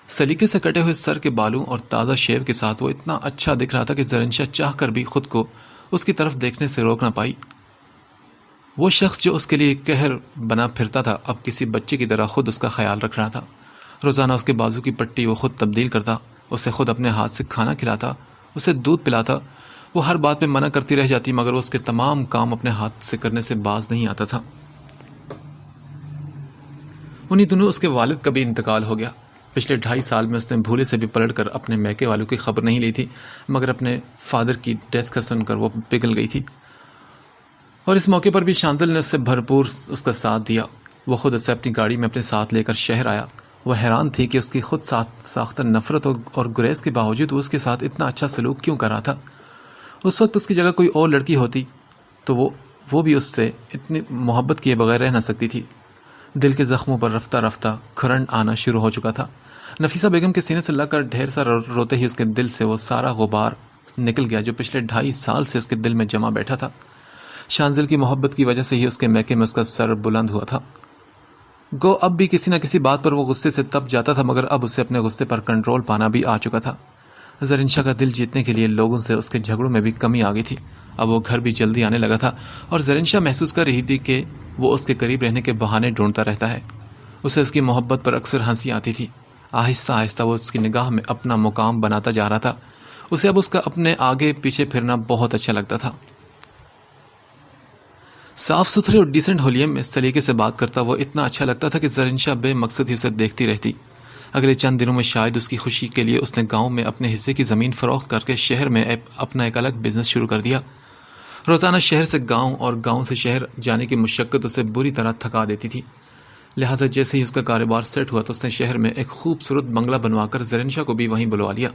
A: سلیقے سے کٹے ہوئے سر کے بالوں اور تازہ شیو کے ساتھ وہ اتنا اچھا دکھ رہا تھا کہ زرین شاہ چاہ کر بھی خود کو اس کی طرف دیکھنے سے روک نہ پائی۔ وہ شخص جو اس کے لیے قہر بنا پھرتا تھا اب کسی بچے کی طرح خود اس کا خیال رکھ رہا تھا۔ روزانہ اس کے بازو کی پٹی وہ خود تبدیل کرتا، اسے خود اپنے ہاتھ سے کھانا کھلاتا، اسے دودھ پلاتا۔ وہ ہر بات میں منع کرتی رہ جاتی مگر وہ اس کے تمام کام اپنے ہاتھ سے کرنے سے باز نہیں آتا تھا۔ انہی دنوں اس کے والد کا بھی انتقال ہو گیا۔ پچھلے 2.5 سال میں اس نے بھولے سے بھی پلٹ کر اپنے میکے والوں کی خبر نہیں لی تھی، مگر اپنے فادر کی ڈیتھ کا سن کر وہ پگھل گئی تھی۔ اور اس موقع پر بھی شاندل نے اس سے بھرپور اس کا ساتھ دیا۔ وہ خود اسے اپنی گاڑی میں اپنے ساتھ لے کر شہر آیا۔ وہ حیران تھی کہ اس کی خود ساختہ نفرت اور گریز کے باوجود وہ اس کے ساتھ اتنا اچھا سلوک کیوں کر رہا تھا۔ اس وقت اس کی جگہ کوئی اور لڑکی ہوتی تو وہ بھی اس سے اتنی محبت کیے بغیر رہ نہ سکتی تھی۔ دل کے زخموں پر رفتہ رفتہ کھرن آنا شروع ہو چکا تھا۔ نفیسہ بیگم کے سینے سے لگ کر ڈھیر سا روتے ہی اس کے دل سے وہ سارا غبار نکل گیا جو پچھلے 2.5 سال سے اس کے دل میں جمع بیٹھا تھا۔ شاندل کی محبت کی وجہ سے ہی اس کے میکے میں اس کا سر بلند ہوا تھا۔ گو اب بھی کسی نہ کسی بات پر وہ غصے سے تپ جاتا تھا، مگر اب اسے اپنے غصے پر کنٹرول پانا بھی آ چکا تھا۔ زرین شاہ کا دل جیتنے کے لیے لوگوں سے اس کے جھگڑوں میں بھی کمی آ گئی تھی۔ اب وہ گھر بھی جلدی آنے لگا تھا اور زرین شاہ محسوس کر رہی تھی کہ وہ اس کے قریب رہنے کے بہانے ڈھونڈتا رہتا ہے۔ اسے اس کی محبت پر اکثر ہنسی آتی تھی۔ آہستہ آہستہ وہ اس کی نگاہ میں اپنا مقام بناتا جا رہا تھا۔ اسے اب اس کا اپنے آگے پیچھے پھرنا بہت اچھا لگتا تھا۔ صاف ستھرے اور ڈیسنٹ حلیے میں سلیقے سے بات کرتا وہ اتنا اچھا لگتا تھا کہ زرین شاہ بے مقصد ہی اسے دیکھتی رہتی۔ اگلے چند دنوں میں شاید اس کی خوشی کے لیے اس نے گاؤں میں اپنے حصے کی زمین فروخت کر کے شہر میں اپنا ایک الگ بزنس شروع کر دیا۔ روزانہ شہر سے گاؤں اور گاؤں سے شہر جانے کی مشقت اسے بری طرح تھکا دیتی تھی، لہٰذا جیسے ہی اس کا کاروبار سیٹ ہوا تو اس نے شہر میں ایک خوبصورت بنگلہ بنوا کر زرین شاہ کو بھی وہیں بلوا لیا۔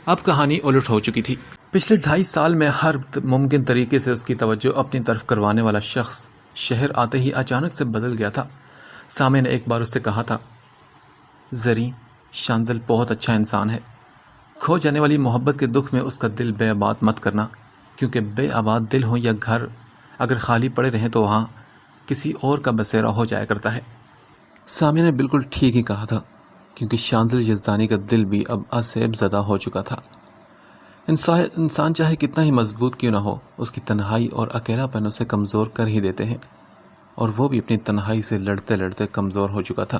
A: اب کہانی الٹ ہو چکی تھی۔ پچھلے 2.5 سال میں ہر ممکن طریقے سے اس کی توجہ اپنی طرف کروانے والا شخص شہر آتے ہی اچانک سے بدل گیا تھا۔ سامع نے ایک بار اس سے کہا تھا، زرین، شاندل بہت اچھا انسان ہے۔ کھو جانے والی محبت کے دکھ میں اس کا دل بے آباد مت کرنا، کیونکہ بے آباد دل ہو یا گھر اگر خالی پڑے رہیں تو وہاں کسی اور کا بسیرا ہو جایا کرتا ہے۔ سامع نے بالکل ٹھیک ہی کہا تھا، کیونکہ شاندل یزدانی کا دل بھی اب اسیب زدہ ہو چکا تھا۔ انسان چاہے کتنا ہی مضبوط کیوں نہ ہو، اس کی تنہائی اور اکیلا پن اسے کمزور کر ہی دیتے ہیں، اور وہ بھی اپنی تنہائی سے لڑتے لڑتے کمزور ہو چکا تھا۔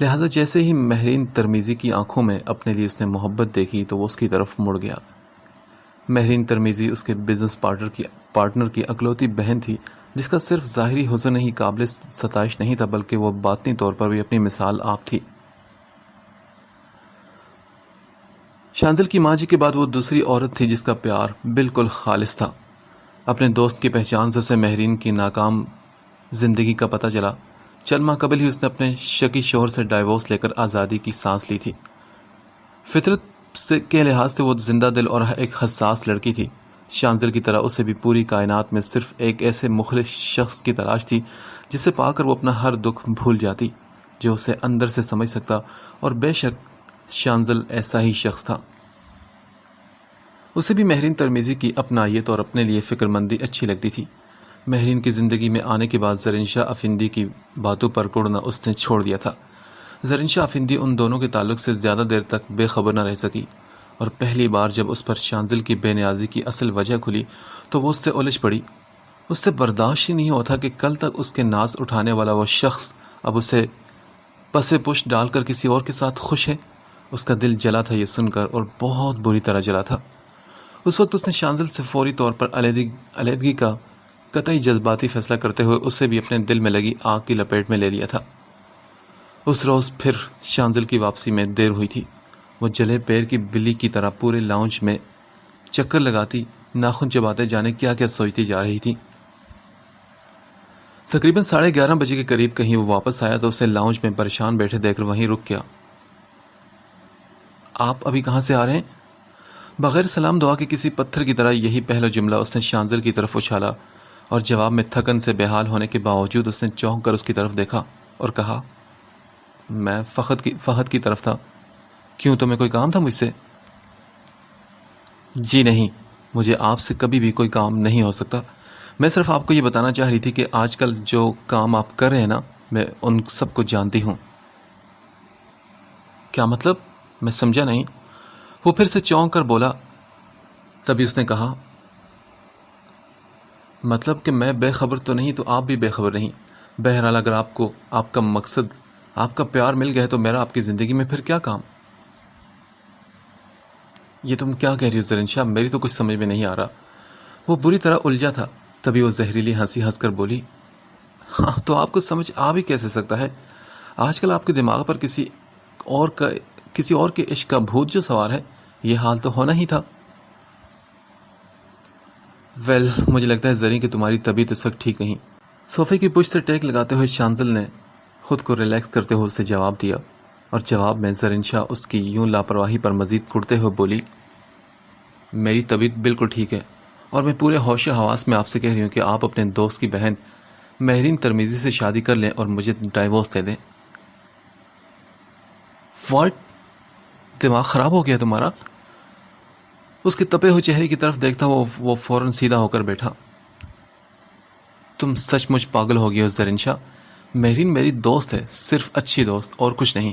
A: لہٰذا جیسے ہی مہرین ترمیزی کی آنکھوں میں اپنے لیے اس نے محبت دیکھی تو وہ اس کی طرف مڑ گیا۔ مہرین ترمیزی اس کے بزنس پارٹنر کی اکلوتی بہن تھی، جس کا صرف ظاہری حسن ہی قابل ستائش نہیں تھا بلکہ وہ باطنی طور پر بھی اپنی مثال آپ تھی۔ شانزل کی ماں جی کے بعد وہ دوسری عورت تھی جس کا پیار بالکل خالص تھا۔ اپنے دوست کی پہچان سے اسے مہرین کی ناکام زندگی کا پتہ چلا۔ چند ماہ قبل ہی اس نے اپنے شکی شوہر سے ڈائیورس لے کر آزادی کی سانس لی تھی۔ فطرت کے لحاظ سے وہ زندہ دل اور ایک حساس لڑکی تھی۔ شانزل کی طرح اسے بھی پوری کائنات میں صرف ایک ایسے مخلص شخص کی تلاش تھی جسے پا کر وہ اپنا ہر دکھ بھول جاتی، جو اسے اندر سے سمجھ سکتا، اور بے شک شانزل ایسا ہی شخص تھا۔ اسے بھی مہرین ترمیزی کی اپنائیت اور اپنے لیے فکر مندی اچھی لگتی تھی۔ مہرین کی زندگی میں آنے کے بعد زرین شاہ افندی کی باتوں پر کڑنا اس نے چھوڑ دیا تھا۔ زرین شاہ افندی ان دونوں کے تعلق سے زیادہ دیر تک بے خبر نہ رہ سکی، اور پہلی بار جب اس پر شانزل کی بے نیازی کی اصل وجہ کھلی تو وہ اس سے الجھ پڑی۔ اس سے برداشت ہی نہیں ہوتا کہ کل تک اس کے ناز اٹھانے والا وہ شخص اب اسے پسے پشت ڈال کر کسی اور کے ساتھ خوش ہے۔ اس کا دل جلا تھا یہ سن کر، اور بہت بری طرح جلا تھا۔ اس وقت اس نے شانزل سے فوری طور پر علیحدگی کا قطعی جذباتی فیصلہ کرتے ہوئے اسے بھی اپنے دل میں لگی آگ کی لپیٹ میں لے لیا تھا۔ اس روز پھر شانزل کی واپسی میں دیر ہوئی تھی۔ وہ جلے پیر کی بلی کی طرح پورے لاؤنج میں چکر لگاتی، ناخن چباتے جانے کیا کیا سوچتی جا رہی تھی۔ تقریباً 11:30 بجے کے قریب کہیں وہ واپس آیا تو اسے لاؤنج میں پریشان بیٹھے دیکھ کر وہیں رک گیا۔ آپ ابھی کہاں سے آ رہے ہیں؟ بغیر سلام دعا کے کسی پتھر کی طرح یہی پہلا جملہ اس نے شانزل کی طرف اچھالا، اور جواب میں تھکن سے بے حال ہونے کے باوجود اس نے چونک کر اس کی طرف دیکھا اور کہا، میں فہد کی طرف تھا۔ کیوں، تمہیں کوئی کام تھا مجھ سے؟ جی نہیں، مجھے آپ سے کبھی بھی کوئی کام نہیں ہو سکتا۔ میں صرف آپ کو یہ بتانا چاہ رہی تھی کہ آج کل جو کام آپ کر رہے ہیں نا، میں ان سب کو جانتی ہوں۔ کیا مطلب؟ میں سمجھا نہیں۔ وہ پھر سے چونک کر بولا۔ تبھی اس نے کہا، مطلب کہ میں بے خبر تو نہیں تو آپ بھی بے خبر نہیں۔ بہرحال اگر آپ کو آپ کا مقصد، آپ کا پیار مل گیا تو میرا آپ کی زندگی میں پھر کیا کام؟ یہ تم کیا کہہ رہی ہو زرین شاہ؟ میری تو کچھ سمجھ میں نہیں آ رہا۔ وہ بری طرح الجھا تھا۔ تبھی وہ زہریلی ہنسی ہنس کر بولی، ہاں تو آپ کو سمجھ آ بھی کیسے سکتا ہے؟ آج کل آپ کے دماغ پر کسی اور کے عشق کا بھوت جو سوار ہے، یہ حال تو ہونا ہی تھا۔ مجھے لگتا ہے زرین کہ تمہاری طبیعت اس وقت ٹھیک نہیں۔ صوفے کی پشت سے ٹیک لگاتے ہوئے شانزل نے خود کو ریلیکس کرتے ہوئے اسے جواب دیا، اور جواب میں زرین شاہ اس کی یوں لاپرواہی پر مزید کڑتے ہوئے بولی، میری طبیعت بالکل ٹھیک ہے، اور میں پورے ہوش و حواس میں آپ سے کہہ رہی ہوں کہ آپ اپنے دوست کی بہن مہرین ترمیزی سے شادی کر لیں اور مجھے ڈائیورس دے دیں۔ واٹ؟ دماغ خراب ہو گیا تمہارا؟ اس کے تپے ہوئے چہرے کی طرف دیکھتا وہ فوراً سیدھا ہو کر بیٹھا۔ تم سچ مچ پاگل ہو گئے ہو زرین شاہ۔ مہرین میری دوست ہے، صرف اچھی دوست، اور کچھ نہیں۔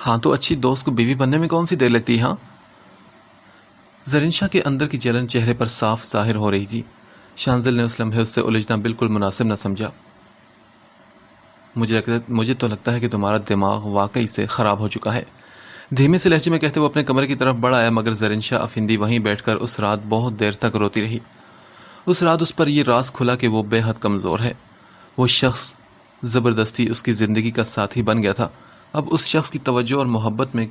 A: ہاں تو اچھی دوست کو بیوی بننے میں کون سی دیر لگتی ہے؟ ہاں؟ زرین شاہ کے اندر کی جلن چہرے پر صاف ظاہر ہو رہی تھی۔ شانزل نے اس لمحے اس سے الجھنا بالکل مناسب نہ سمجھا۔ مجھے تو لگتا ہے کہ تمہارا دماغ واقعی سے خراب ہو چکا ہے، دھیمے سے لہجے میں کہتے وہ اپنے کمرے کی طرف بڑھ آیا، مگر زرین شاہ افندی وہیں بیٹھ کر اس رات بہت دیر تک روتی رہی۔ اس رات اس پر یہ راز کھلا کہ وہ بے حد کمزور ہے۔ وہ شخص زبردستی اس کی زندگی کا ساتھی بن گیا تھا۔ اب اس شخص کی توجہ اور محبت میں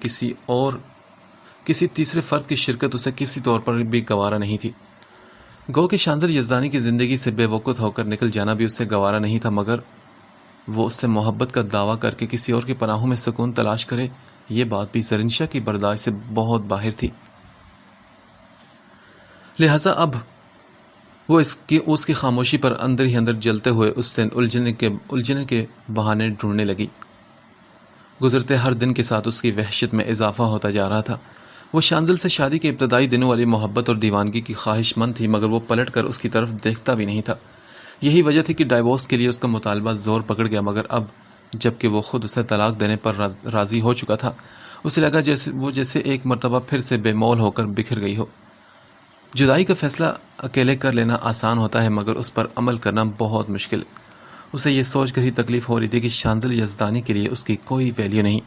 A: کسی تیسرے فرد کی شرکت اسے کسی طور پر بھی گوارا نہیں تھی۔ گو کہ شانزل یزدانی کی زندگی سے بے وقت ہو کر نکل جانا بھی اسے گوارا نہیں تھا، مگر وہ اس سے محبت کا دعویٰ کر کے کسی اور کے پناہوں میں سکون تلاش کرے، یہ بات بھی زرین شاہ کی برداشت سے بہت باہر تھی۔ لہٰذا اب وہ اس کی خاموشی پر اندر ہی اندر جلتے ہوئے اس سے الجھنے کے بہانے ڈھونڈنے لگی۔ گزرتے ہر دن کے ساتھ اس کی وحشت میں اضافہ ہوتا جا رہا تھا۔ وہ شانزل سے شادی کے ابتدائی دنوں والی محبت اور دیوانگی کی خواہش مند تھی، مگر وہ پلٹ کر اس کی طرف دیکھتا بھی نہیں تھا۔ یہی وجہ تھی کہ ڈائیورس کے لیے اس کا مطالبہ زور پکڑ گیا، مگر اب جب کہ وہ خود اسے طلاق دینے پر راضی ہو چکا تھا، اسے لگا جیسے ایک مرتبہ پھر سے بے مول ہو کر بکھر گئی ہو۔ جدائی کا فیصلہ اکیلے کر لینا آسان ہوتا ہے، مگر اس پر عمل کرنا بہت مشکل۔ اسے یہ سوچ کر ہی تکلیف ہو رہی تھی کہ شانزل یزدانی کے لیے اس کی کوئی ویلیو نہیں۔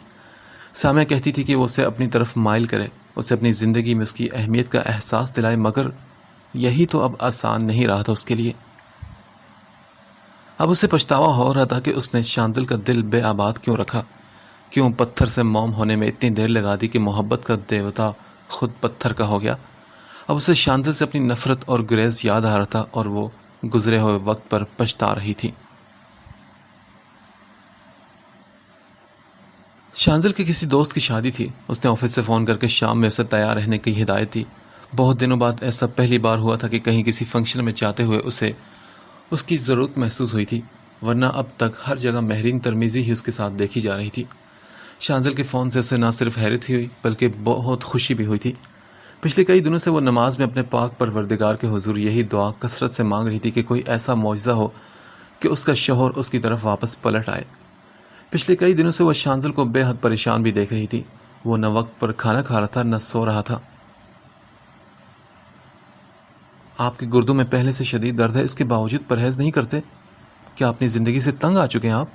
A: سامعہ کہتی تھی کہ وہ اسے اپنی طرف مائل کرے، اسے اپنی زندگی میں اس کی اہمیت کا احساس دلائے، مگر یہی تو اب آسان نہیں رہا تھا اس کے لیے۔ اب اسے پچھتاوا ہو رہا تھا کہ اس نے شانزل کا دل بے آباد کیوں رکھا، کیوں پتھر سے موم ہونے میں اتنی دیر لگا دی کہ محبت کا دیوتا خود پتھر کا ہو گیا۔ اب اسے شانزل سے اپنی نفرت اور گریز یاد آ رہا تھا اور وہ گزرے ہوئے وقت پر پچھتا رہی تھی۔ شانزل کے کسی دوست کی شادی تھی، اس نے آفس سے فون کر کے شام میں اسے تیار رہنے کی ہدایت دی۔ بہت دنوں بعد ایسا پہلی بار ہوا تھا کہ کہیں کسی فنکشن میں جاتے ہوئے اسے اس کی ضرورت محسوس ہوئی تھی، ورنہ اب تک ہر جگہ مہرین ترمیزی ہی اس کے ساتھ دیکھی جا رہی تھی۔ شانزل کے فون سے اسے نہ صرف حیرت ہی ہوئی بلکہ بہت خوشی بھی ہوئی تھی۔ پچھلے کئی دنوں سے وہ نماز میں اپنے پاک پروردگار کے حضور یہی دعا کثرت سے مانگ رہی تھی کہ کوئی ایسا معجزہ ہو کہ اس کا شوہر اس کی طرف واپس پلٹ آئے۔ پچھلے کئی دنوں سے وہ شانزل کو بے حد پریشان بھی دیکھ رہی تھی۔ وہ نہ وقت پر کھانا کھا رہا تھا نہ سو رہا تھا۔ آپ کے گردوں میں پہلے سے شدید درد ہے، اس کے باوجود پرہیز نہیں کرتے؟ کیا اپنی زندگی سے تنگ آ چکے ہیں آپ؟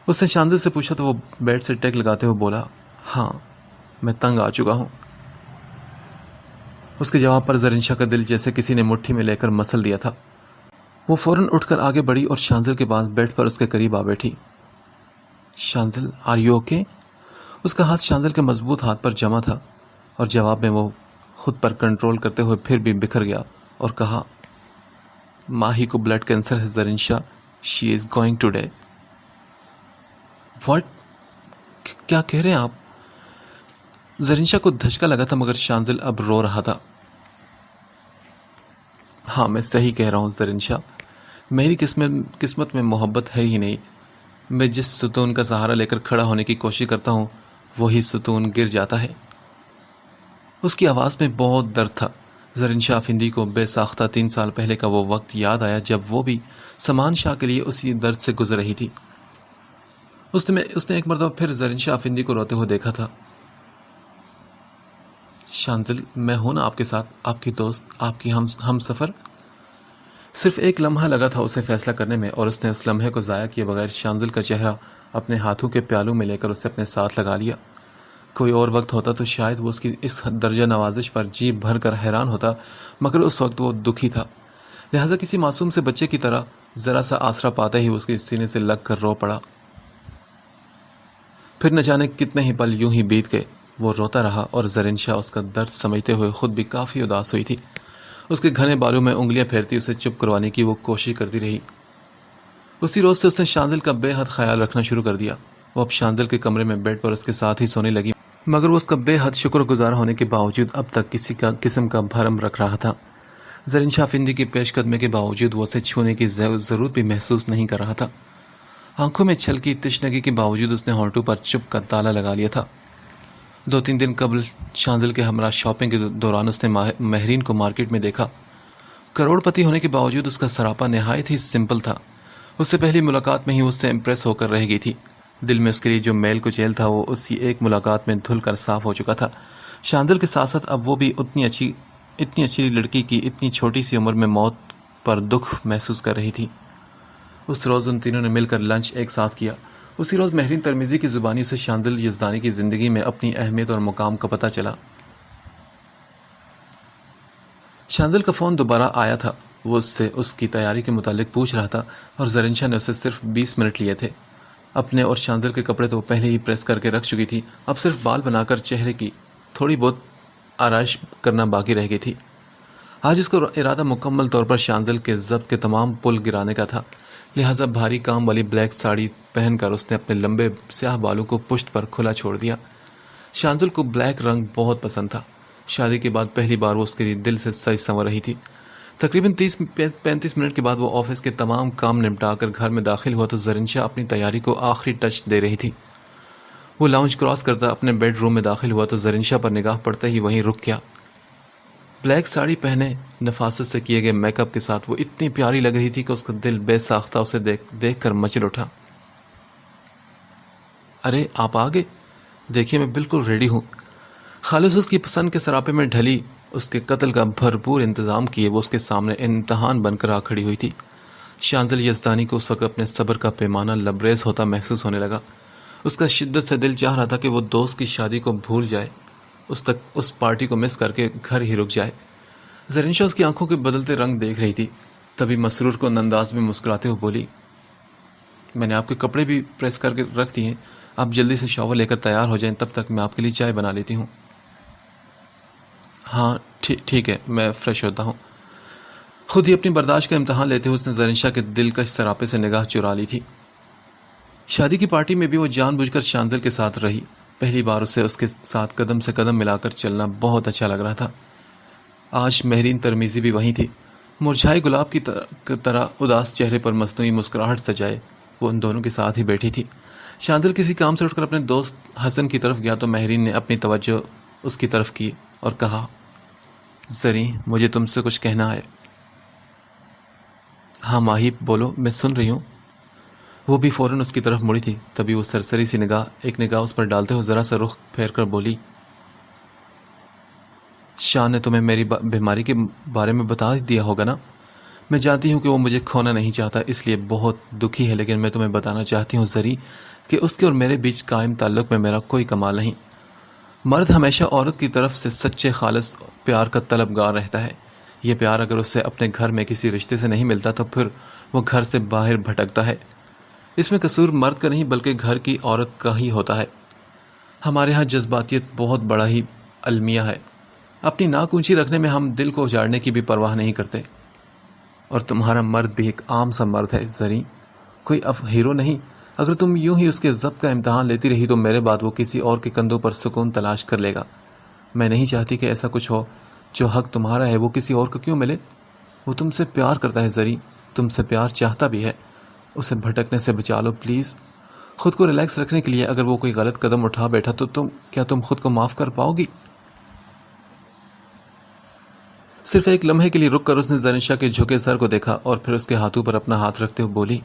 A: اس نے شانزل سے پوچھا تو وہ بیڈ سے ٹیک لگاتے ہوئے بولا، ہاں میں تنگ آ چکا ہوں۔ اس کے جواب پر زرنشا کا دل جیسے کسی نے مٹھی میں لے کر مسل دیا تھا۔ وہ فوراً اٹھ کر آگے بڑھی اور شانزل کے پاس بیڈ پر اس کے قریب آ بیٹھی۔ شانزل آر یو اوکے؟ اس کا ہاتھ شانزل کے مضبوط ہاتھ پر جمع تھا اور جواب میں وہ خود پر کنٹرول کرتے ہوئے پھر بھی بکھر گیا اور کہا، ماہی کو بلڈ کینسر ہے زرنشا، شی از گوئنگ ٹوڈے۔ واٹ؟ کیا کہہ رہے ہیں آپ؟ زرنشا کو دھچکا لگا تھا مگر شانزل اب رو رہا تھا۔ ہاں میں صحیح کہہ رہا ہوں زرنشا، میری قسمت میں محبت ہے ہی نہیں۔ میں جس ستون کا سہارا لے کر کھڑا ہونے کی کوشش کرتا ہوں وہی ستون گر جاتا ہے۔ اس کی آواز میں بہت درد تھا۔ زرنشا افندی کو بے ساختہ 3 سال پہلے کا وہ وقت یاد آیا جب وہ بھی سمان شاہ کے لیے اسی درد سے گزر رہی تھی۔ اس نے ایک مرتبہ پھر زرنشا افندی کو روتے ہوئے دیکھا تھا۔ شانزل میں ہوں نا آپ کے ساتھ، آپ کی دوست، آپ کی ہم سفر۔ صرف ایک لمحہ لگا تھا اسے فیصلہ کرنے میں اور اس نے اس لمحے کو ضائع کیے بغیر شانزل کا چہرہ اپنے ہاتھوں کے پیالوں میں لے کر اسے اپنے ساتھ لگا لیا۔ کوئی اور وقت ہوتا تو شاید وہ اس کی اس درجہ نوازش پر جی بھر کر حیران ہوتا، مگر اس وقت وہ دکھی تھا، لہٰذا کسی معصوم سے بچے کی طرح ذرا سا آسرا پاتے ہی اس کے سینے سے لگ کر رو پڑا۔ پھر نہ جانے کتنے ہی پل یوں ہی بیت گئے۔ وہ روتا رہا اور زرنشا اس کا درد سمجھتے ہوئے خود بھی کافی اداس ہوئی تھی۔ اس کے گھنے بالوں میں انگلیاں پھیرتی اسے چپ کروانے کی وہ کوشش کرتی رہی۔ اسی روز سے اس نے شانزل کا بے حد خیال رکھنا شروع کر دیا۔ وہ اب شانزل کے کمرے میں بیڈ پر اس کے ساتھ ہی سونے لگی، مگر وہ اس کا بے حد شکر گزار ہونے کے باوجود اب تک کسی کا قسم کا بھرم رکھ رہا تھا۔ زرنشا افندی کی پیش قدمی کے باوجود وہ اسے چھونے کی ضرورت بھی محسوس نہیں کر رہا تھا۔ آنکھوں میں چھلکی تشنگی کے باوجود اس نے ہونٹوں پر چپ کا تالا لگا لیا تھا۔ 2-3 دن قبل شانزل کے ہمراہ شاپنگ کے دوران اس نے مہرین کو مارکیٹ میں دیکھا۔ کروڑ پتی ہونے کے باوجود اس کا سراپا نہایت ہی سمپل تھا۔ اس سے پہلی ملاقات میں ہی اس سے امپریس ہو کر رہ گئی تھی۔ دل میں اس کے لیے جو میل کچیل تھا وہ اسی ایک ملاقات میں دھل کر صاف ہو چکا تھا۔ شانزل کے ساتھ ساتھ اب وہ بھی اتنی اچھی لڑکی کی اتنی چھوٹی سی عمر میں موت پر دکھ محسوس کر رہی تھی۔ اس روز ان تینوں نے مل کر لنچ ایک ساتھ کیا۔ اسی روز مہرین ترمیزی کی زبانی سے شانزل یزدانی کی زندگی میں اپنی اہمیت اور مقام کا پتہ چلا۔ شانزل کا فون دوبارہ آیا تھا۔ وہ اس سے اس کی تیاری کے متعلق پوچھ رہا تھا اور زرنشا نے اسے صرف 20 منٹ لیے تھے۔ اپنے اور شانزل کے کپڑے تو وہ پہلے ہی پریس کر کے رکھ چکی تھی، اب صرف بال بنا کر چہرے کی تھوڑی بہت آرائش کرنا باقی رہ گئی تھی۔ آج اس کا ارادہ مکمل طور پر شانزل کے ضبط کے تمام پل گرانے کا تھا، لہٰذا بھاری کام والی بلیک ساڑی پہن کر اس نے اپنے لمبے سیاہ بالوں کو پشت پر کھلا چھوڑ دیا۔ شانزل کو بلیک رنگ بہت پسند تھا۔ شادی کے بعد پہلی بار وہ اس کے لیے دل سے سج سنور رہی تھی۔ تقریباً 30-35 منٹ کے بعد وہ آفس کے تمام کام نمٹا کر گھر میں داخل ہوا تو زرنشا اپنی تیاری کو آخری ٹچ دے رہی تھی۔ وہ لاؤنج کراس کرتا اپنے بیڈ روم میں داخل ہوا تو زرنشا پر نگاہ پڑتے ہی وہیں رک گیا۔ بلیک ساڑی پہنے نفاست سے کیے گئے میک اپ کے ساتھ وہ اتنی پیاری لگ رہی تھی کہ اس کا دل بے ساختہ اسے دیکھ کر مچل اٹھا۔ ارے آپ آ گئے، دیکھیے میں بالکل ریڈی ہوں۔ خالص اس کی پسند کے سراپے میں ڈھلی اس کے قتل کا بھرپور انتظام کیے وہ اس کے سامنے امتحان بن کر آ کھڑی ہوئی تھی۔ شانزل یزدانی کو اس وقت اپنے صبر کا پیمانہ لبریز ہوتا محسوس ہونے لگا۔ اس کا شدت سے دل چاہ رہا تھا کہ وہ دوست کی شادی کو بھول جائے، اس پارٹی کو مس کر کے گھر ہی رک جائے۔ زرینشا اس کی آنکھوں کے بدلتے رنگ دیکھ رہی تھی، تبھی مسرور کن انداز میں مسکراتے ہوئے بولی، میں نے آپ کے کپڑے بھی پریس کر کے رکھ دیے ہیں، آپ جلدی سے شاور لے کر تیار ہو جائیں، تب تک میں آپ کے لیے چائے بنا لیتی ہوں۔ ہاں ٹھیک ہے، میں فریش ہوتا ہوں۔ خود ہی اپنی برداشت کا امتحان لیتے ہوئے اس نے زرینشا کے دلکش سراپے سے نگاہ چرا لی تھی۔ شادی کی پارٹی میں بھی وہ جان بوجھ کر شانزل کے ساتھ رہی۔ پہلی بار اسے اس کے ساتھ قدم سے قدم ملا کر چلنا بہت اچھا لگ رہا تھا۔ آج مہرین ترمیزی بھی وہیں تھی، مرجھائے گلاب کی طرح اداس چہرے پر مصنوعی مسکراہٹ سجائے وہ ان دونوں کے ساتھ ہی بیٹھی تھی۔ شانزل کسی کام سے اٹھ کر اپنے دوست حسن کی طرف گیا تو مہرین نے اپنی توجہ اس کی طرف کی اور کہا، زریں مجھے تم سے کچھ کہنا ہے۔ ہاں ماہی بولو، میں سن رہی ہوں۔ وہ بھی فوراً اس کی طرف مڑی تھی، تبھی وہ سرسری سی ایک نگاہ اس پر ڈالتے ہوئے ذرا سا رخ پھیر کر بولی، شان نے تمہیں میری بیماری کے بارے میں بتا دیا ہوگا نا؟ میں جانتی ہوں کہ وہ مجھے کھونا نہیں چاہتا، اس لیے بہت دکھی ہے، لیکن میں تمہیں بتانا چاہتی ہوں زری کہ اس کے اور میرے بیچ قائم تعلق میں میرا کوئی کمال نہیں۔ مرد ہمیشہ عورت کی طرف سے سچے خالص پیار کا طلبگار رہتا ہے۔ یہ پیار اگر اسے اپنے گھر میں کسی رشتے سے نہیں ملتا تو پھر وہ گھر سے باہر بھٹکتا ہے۔ اس میں قصور مرد کا نہیں بلکہ گھر کی عورت کا ہی ہوتا ہے۔ ہمارے ہاں جذباتیت بہت بڑا ہی المیہ ہے، اپنی ناک اونچی رکھنے میں ہم دل کو اجاڑنے کی بھی پرواہ نہیں کرتے۔ اور تمہارا مرد بھی ایک عام سا مرد ہے زریں، کوئی ہیرو نہیں۔ اگر تم یوں ہی اس کے ضبط کا امتحان لیتی رہی تو میرے بعد وہ کسی اور کے کندھوں پر سکون تلاش کر لے گا۔ میں نہیں چاہتی کہ ایسا کچھ ہو، جو حق تمہارا ہے وہ کسی اور کو کیوں ملے؟ وہ تم سے پیار کرتا ہے زریں، تم سے پیار چاہتا بھی ہے، اسے بھٹکنے سے بچا لو پلیز۔ خود کو ریلیکس رکھنے کے لیے اگر وہ کوئی غلط قدم اٹھا بیٹھا تو کیا تم خود کو معاف کر پاؤ گی؟ صرف ایک لمحے کے لیے رک کر اس نے زرینشا کے جھکے سر کو دیکھا اور پھر اس کے ہاتھوں پر اپنا ہاتھ رکھتے ہوئے بولی،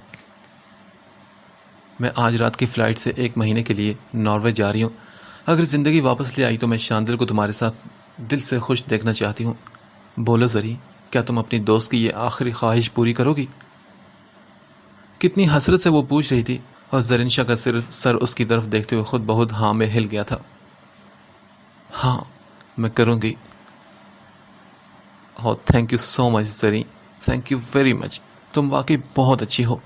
A: میں آج رات کی فلائٹ سے 1 مہینے کے لیے ناروے جا رہی ہوں۔ اگر زندگی واپس لے آئی تو میں شانزل کو تمہارے ساتھ دل سے خوش دیکھنا چاہتی ہوں۔ بولو زریں، کیا تم اپنی دوست کی یہ آخری خواہش پوری کرو گی؟ کتنی حسرت سے وہ پوچھ رہی تھی اور زرینشا کا صرف سر اس کی طرف دیکھتے ہوئے خود بہت ہاں میں ہل گیا تھا۔ ہاں میں کروں گی۔ Thank you so much Zareen, thank you very much, تم واقعی بہت اچھی ہو۔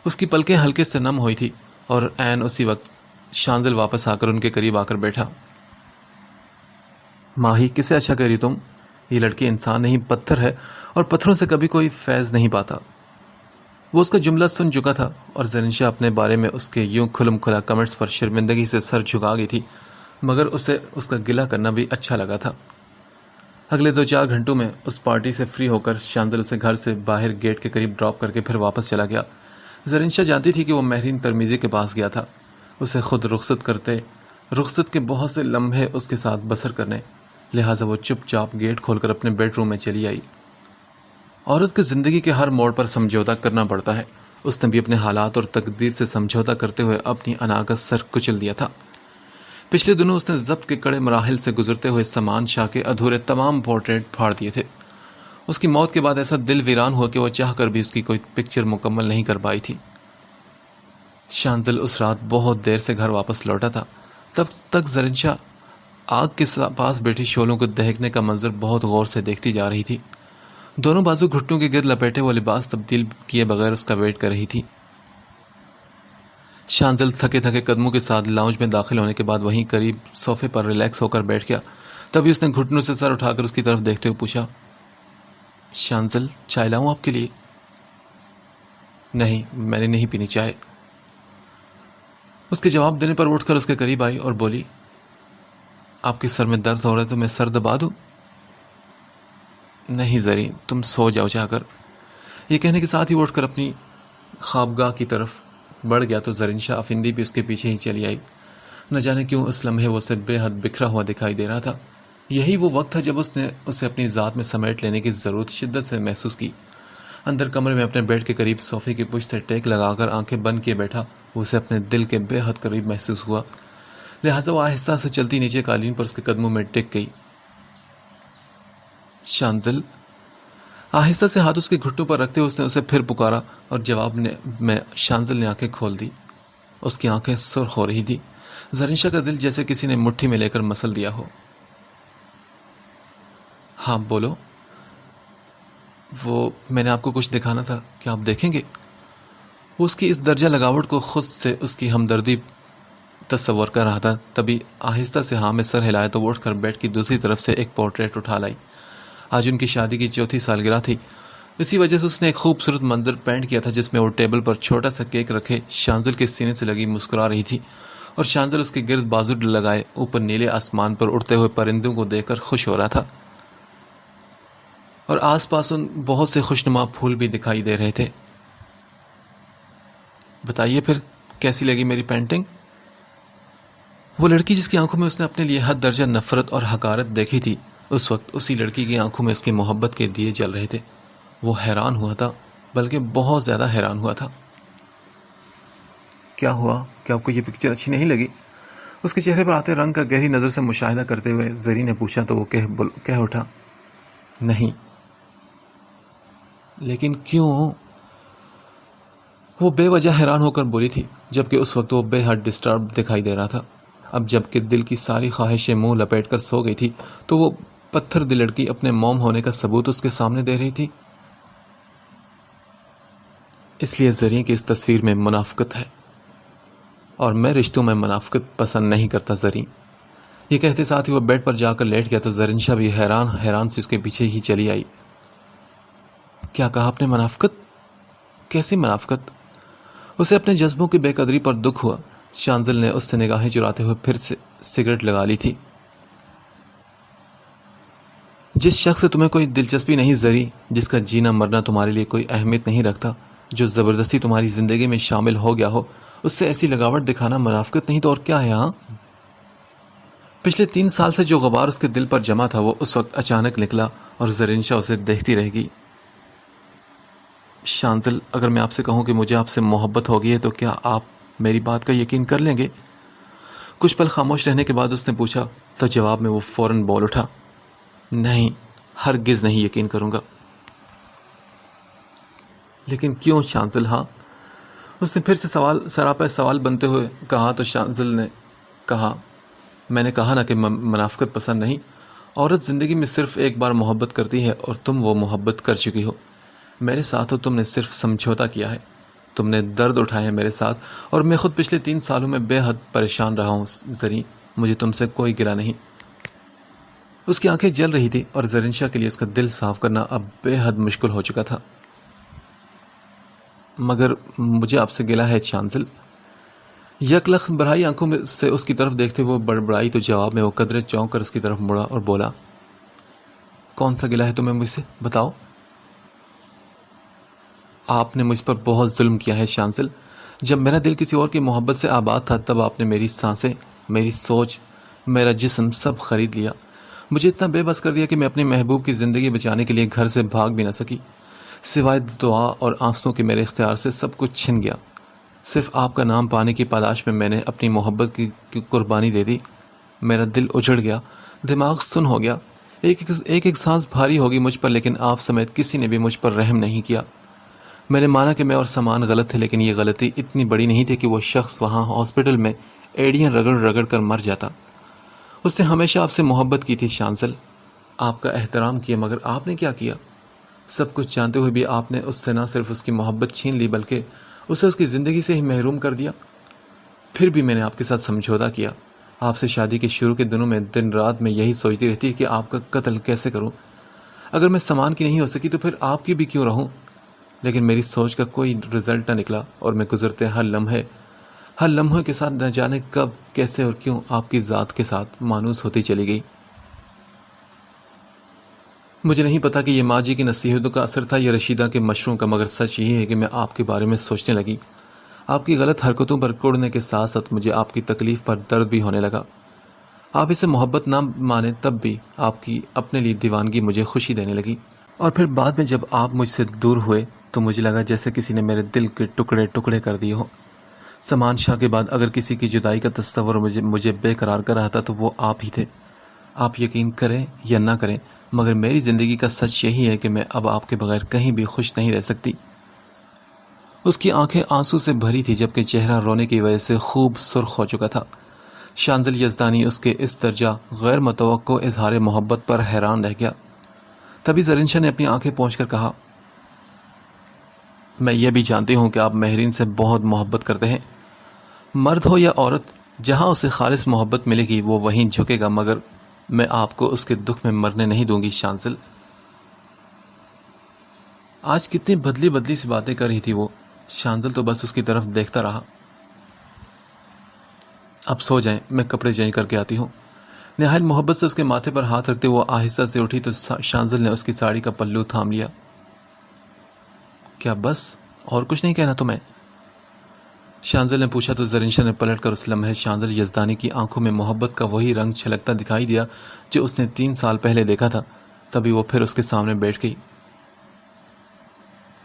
A: اس کی پلکیں ہلکے سے نم ہوئی تھی اور عین اسی وقت شانزل واپس آ کر ان کے قریب آ کر بیٹھا۔ ماہی کسے اچھا کہہ رہی تم؟ یہ لڑکی انسان نہیں پتھر ہے اور پتھروں سے کبھی کوئی فیض نہیں پاتا۔ وہ اس کا جملہ سن چکا تھا اور زرینشا اپنے بارے میں اس کے یوں کھلم کھلا کمنٹس پر شرمندگی سے سر جھکا گئی تھی، مگر اسے اس کا گلہ کرنا بھی اچھا لگا تھا۔ اگلے 2-4 گھنٹوں میں اس پارٹی سے فری ہو کر شانزل اسے گھر سے باہر گیٹ کے قریب ڈراپ کر کے پھر واپس چلا گیا۔ زرینشا جانتی تھی کہ وہ مہرین ترمیزی کے پاس گیا تھا، اسے خود رخصت کے بہت سے لمحے اس کے ساتھ بسر کرنے، لہٰذا وہ چپ چاپ گیٹ کھول کر اپنے بیڈ روم میں چلی آئی۔ عورت کو زندگی کے ہر موڑ پر سمجھوتا کرنا پڑتا ہے۔ اس نے بھی اپنے حالات اور تقدیر سے سمجھوتا کرتے ہوئے اپنی انا کا سر کچل دیا تھا۔ پچھلے دنوں اس نے ضبط کے کڑے مراحل سے گزرتے ہوئے سامان شاہ کے ادھورے تمام پورٹریٹ پھاڑ دیے تھے۔ اس کی موت کے بعد ایسا دل ویران ہوا کہ وہ چاہ کر بھی اس کی کوئی پکچر مکمل نہیں کر پائی تھی۔ شانزل اس رات بہت دیر سے گھر واپس لوٹا تھا، تب تک زرینشا آگ کے پاس بیٹھی شعلوں کو دہکنے کا منظر بہت غور سے دیکھتی جا رہی تھی۔ دونوں بازو گھٹنوں کے گرد لپیٹے وہ لباس تبدیل کیے بغیر اس کا ویٹ کر رہی تھی۔ شانزل تھکے قدموں کے ساتھ لاؤنج میں داخل ہونے کے بعد وہیں قریب صوفے پر ریلیکس ہو کر بیٹھ گیا۔ تبھی اس نے گھٹنوں سے سر اٹھا کر اس کی طرف دیکھتے ہوئے پوچھا، شانزل چائے لاؤں آپ کے لیے؟ نہیں، میں نے نہیں پینی چائے۔ اس کے جواب دینے پر اٹھ کر اس کے قریب آئی اور بولی، آپ کے سر میں درد ہو رہا ہے تو میں سر دبا دوں؟ نہیں زریں، تم سو جاؤ جا کر۔ یہ کہنے کے ساتھ ہی اٹھ کر اپنی خوابگاہ کی طرف بڑھ گیا تو زرینشا افندی بھی اس کے پیچھے ہی چلی آئی۔ نہ جانے کیوں اس لمحے وہ اسے بے حد بکھرا ہوا دکھائی دے رہا تھا۔ یہی وہ وقت تھا جب اس نے اسے اپنی ذات میں سمیٹ لینے کی ضرورت شدت سے محسوس کی۔ اندر کمرے میں اپنے بیڈ کے قریب صوفے کی پشت سے ٹیک لگا کر آنکھیں بند کیے بیٹھا وہ اسے اپنے دل کے بے حد قریب محسوس ہوا، لہٰذا وہ آہستہ سے چلتی نیچے قالین پر اس کے قدموں میں ٹک گئی۔ شانزل، آہستہ سے ہاتھ اس کے گھٹنوں پر رکھتے اس نے اسے پھر پکارا اور جواب میں شانزل نے آنکھیں کھول دی۔ اس کی آنکھیں سرخ ہو رہی تھی، زرینشا کا دل جیسے کسی نے مٹھی میں لے کر مسل دیا ہو۔ ہاں بولو۔ وہ میں نے آپ کو کچھ دکھانا تھا، کیا آپ دیکھیں گے؟ وہ اس کی اس درجہ لگاوٹ کو خود سے اس کی ہمدردی تصور کر رہا تھا، تبھی آہستہ سے ہاں میں سر ہلایا تو وہ اٹھ کر بیڈ کی دوسری طرف سے ایک پورٹریٹ اٹھا لائی۔ آج ان کی شادی کی 4تھی سالگرہ تھی، اسی وجہ سے اس نے ایک خوبصورت منظر پینٹ کیا تھا جس میں وہ ٹیبل پر چھوٹا سا کیک رکھے شانزل کے سینے سے لگی مسکرا رہی تھی، اور شانزل اس کے گرد بازو لگائے اوپر نیلے آسمان پر اڑتے ہوئے پرندوں کو دیکھ کر خوش ہو رہا تھا، اور آس پاس ان بہت سے خوشنما پھول بھی دکھائی دے رہے تھے۔ بتائیے پھر کیسی لگی میری پینٹنگ؟ وہ لڑکی جس کی آنکھوں میں اس نے اپنے لیے حد درجہ نفرت اور حقارت دیکھی تھی، اس وقت اسی لڑکی کی آنکھوں میں اس کی محبت کے دیے جل رہے تھے۔ وہ حیران ہوا تھا، بلکہ بہت زیادہ حیران ہوا تھا۔ کیا ہوا؟ کیا آپ کو یہ پکچر اچھی نہیں لگی؟ اس کے چہرے پر آتے رنگ کا گہری نظر سے مشاہدہ کرتے ہوئے زرین نے پوچھا تو وہ کہہ اٹھا، نہیں۔ لیکن کیوں؟ وہ بے وجہ حیران ہو کر بولی تھی، جبکہ اس وقت وہ بے حد ڈسٹرب دکھائی دے رہا تھا۔ اب جب کہ دل کی ساری خواہشیں منہ لپیٹ کر سو گئی تھی تو وہ پتھر دل لڑکی اپنے موم ہونے کا ثبوت اس کے سامنے دے رہی تھی۔ اس لیے زرین کی اس تصویر میں منافقت ہے، اور میں رشتوں میں منافقت پسند نہیں کرتا زرین۔ یہ کہتے ساتھ ہی وہ بیڈ پر جا کر لیٹ گیا تو زرینشا بھی حیران سے اس کے پیچھے ہی چلی آئی۔ کیا کہا آپ نے؟ منافقت؟ کیسی منافقت؟ اسے اپنے جذبوں کی بے قدری پر دکھ ہوا۔ شانزل نے اس سے نگاہیں چراتے ہوئے پھر سے سگریٹ لگا لی تھی۔ جس شخص سے تمہیں کوئی دلچسپی نہیں زری، جس کا جینا مرنا تمہارے لیے کوئی اہمیت نہیں رکھتا، جو زبردستی تمہاری زندگی میں شامل ہو گیا ہو، اس سے ایسی لگاوٹ دکھانا منافقت نہیں تو اور کیا ہے؟ ہاں، پچھلے 3 سال سے جو غبار اس کے دل پر جمع تھا وہ اس وقت اچانک نکلا، اور زرینشا اسے دیکھتی رہ گئی۔ شانزل، اگر میں آپ سے کہوں کہ مجھے آپ سے محبت ہوگی ہے تو کیا آپ میری بات کا یقین کر لیں گے؟ کچھ پل خاموش رہنے کے بعد اس نے پوچھا تو جواب میں وہ فوراً بول اٹھا، نہیں، ہرگز نہیں یقین کروں گا۔ لیکن کیوں شانزل؟ ہاں، اس نے پھر سے سراپا سوال بنتے ہوئے کہا تو شانزل نے کہا، میں نے کہا نا کہ منافقت پسند نہیں۔ عورت زندگی میں صرف ایک بار محبت کرتی ہے اور تم وہ محبت کر چکی ہو۔ میرے ساتھ ہو تم نے صرف سمجھوتا کیا ہے، تم نے درد اٹھایا ہے میرے ساتھ، اور میں خود پچھلے 3 سالوں میں بے حد پریشان رہا ہوں زرین، مجھے تم سے کوئی گلہ نہیں۔ اس کی آنکھیں جل رہی تھی اور زرینشا کے لیے اس کا دل صاف کرنا اب بے حد مشکل ہو چکا تھا۔ مگر مجھے آپ سے گلہ ہے شانزل۔ یک لخت بڑھائی آنکھوں میں سے اس کی طرف دیکھتے ہوئے بڑبڑائی تو جواب میں وہ قدرے چونک کر اس کی طرف مڑا اور بولا، کون سا گلہ ہے تمہیں مجھ سے؟ بتاؤ۔ آپ نے مجھ پر بہت ظلم کیا ہے شانزل۔ جب میرا دل کسی اور کی محبت سے آباد تھا تب آپ نے میری سانسیں، میری سوچ، میرا جسم سب خرید لیا، مجھے اتنا بے بس کر دیا کہ میں اپنے محبوب کی زندگی بچانے کے لیے گھر سے بھاگ بھی نہ سکی۔ سوائے دعا اور آنسوں کے میرے اختیار سے سب کچھ چھن گیا۔ صرف آپ کا نام پانے کی پاداش میں نے اپنی محبت کی قربانی دے دی۔ میرا دل اجڑ گیا، دماغ سن ہو گیا، ایک سانس بھاری ہوگی مجھ پر، لیکن آپ سمیت کسی نے بھی مجھ پر رحم نہیں کیا۔ میں نے مانا کہ میں اور سامان غلط تھے، لیکن یہ غلطی اتنی بڑی نہیں تھی کہ وہ شخص وہاں ہاسپٹل میں ایڑیاں رگڑ رگڑ کر مر جاتا۔ اس نے ہمیشہ آپ سے محبت کی تھی شانزل، آپ کا احترام کیا، مگر آپ نے کیا کیا؟ سب کچھ جانتے ہوئے بھی آپ نے اس سے نہ صرف اس کی محبت چھین لی بلکہ اسے اس کی زندگی سے ہی محروم کر دیا۔ پھر بھی میں نے آپ کے ساتھ سمجھوتا کیا۔ آپ سے شادی کے شروع کے دنوں میں دن رات میں یہی سوچتی رہتی کہ آپ کا قتل کیسے کروں۔ اگر میں سامان کی نہیں ہو سکی تو پھر آپ کی بھی کیوں رہوں؟ لیکن میری سوچ کا کوئی رزلٹ نہ نکلا، اور میں گزرتے ہر لمحے کے ساتھ نہ جانے کب، کیسے اور کیوں آپ کی ذات کے ساتھ مانوس ہوتی چلی گئی۔ مجھے نہیں پتا کہ یہ ماں جی کی نصیحتوں کا اثر تھا یا رشیدہ کے مشوروں کا، مگر سچ یہی ہے کہ میں آپ کے بارے میں سوچنے لگی۔ آپ کی غلط حرکتوں پر کوڑنے کے ساتھ ساتھ مجھے آپ کی تکلیف پر درد بھی ہونے لگا۔ آپ اسے محبت نہ مانے تب بھی آپ کی اپنے لیے دیوانگی مجھے خوشی دینے لگی، اور پھر بعد میں جب آپ مجھ سے دور ہوئے تو مجھے لگا جیسے کسی نے میرے دل کے ٹکڑے ٹکڑے کر دیے ہو۔ سامان شاہ کے بعد اگر کسی کی جدائی کا تصور مجھے بے قرار کر رہا تھا تو وہ آپ ہی تھے۔ آپ یقین کریں یا نہ کریں مگر میری زندگی کا سچ یہی ہے کہ میں اب آپ کے بغیر کہیں بھی خوش نہیں رہ سکتی۔ اس کی آنکھیں آنسو سے بھری تھی جبکہ چہرہ رونے کی وجہ سے خوب سرخ ہو چکا تھا۔ شانزل یزدانی اس کے اس درجہ غیر متوقع اظہار محبت پر حیران رہ گیا۔ تبھی زرین شاہ نے اپنی آنکھیں پوچھ کر کہا، میں یہ بھی جانتی ہوں کہ آپ مہرین سے بہت محبت کرتے ہیں۔ مرد ہو یا عورت، جہاں اسے خالص محبت ملے گی وہ وہیں جھکے گا، مگر میں آپ کو اس کے دکھ میں مرنے نہیں دوں گی شانزل۔ آج کتنی بدلی بدلی سی باتیں کر رہی تھی وہ۔ شانزل تو بس اس کی طرف دیکھتا رہا۔ اب سو جائیں، میں کپڑے چینج کر کے آتی ہوں۔ نہایت محبت سے اس کے ماتھے پر ہاتھ رکھتے وہ آہستہ سے اٹھی تو شانزل نے اس کی ساڑی کا پلو تھام لیا۔ کیا بس اور کچھ نہیں کہنا تمہیں؟ شانزل نے پوچھا تو زرین شاہ نے پلٹ کر اس لمحے شانزل یزدانی کی آنکھوں میں محبت کا وہی رنگ چھلکتا دکھائی دیا جو اس نے 3 سال پہلے دیکھا تھا۔ تبھی وہ پھر اس کے سامنے بیٹھ گئی۔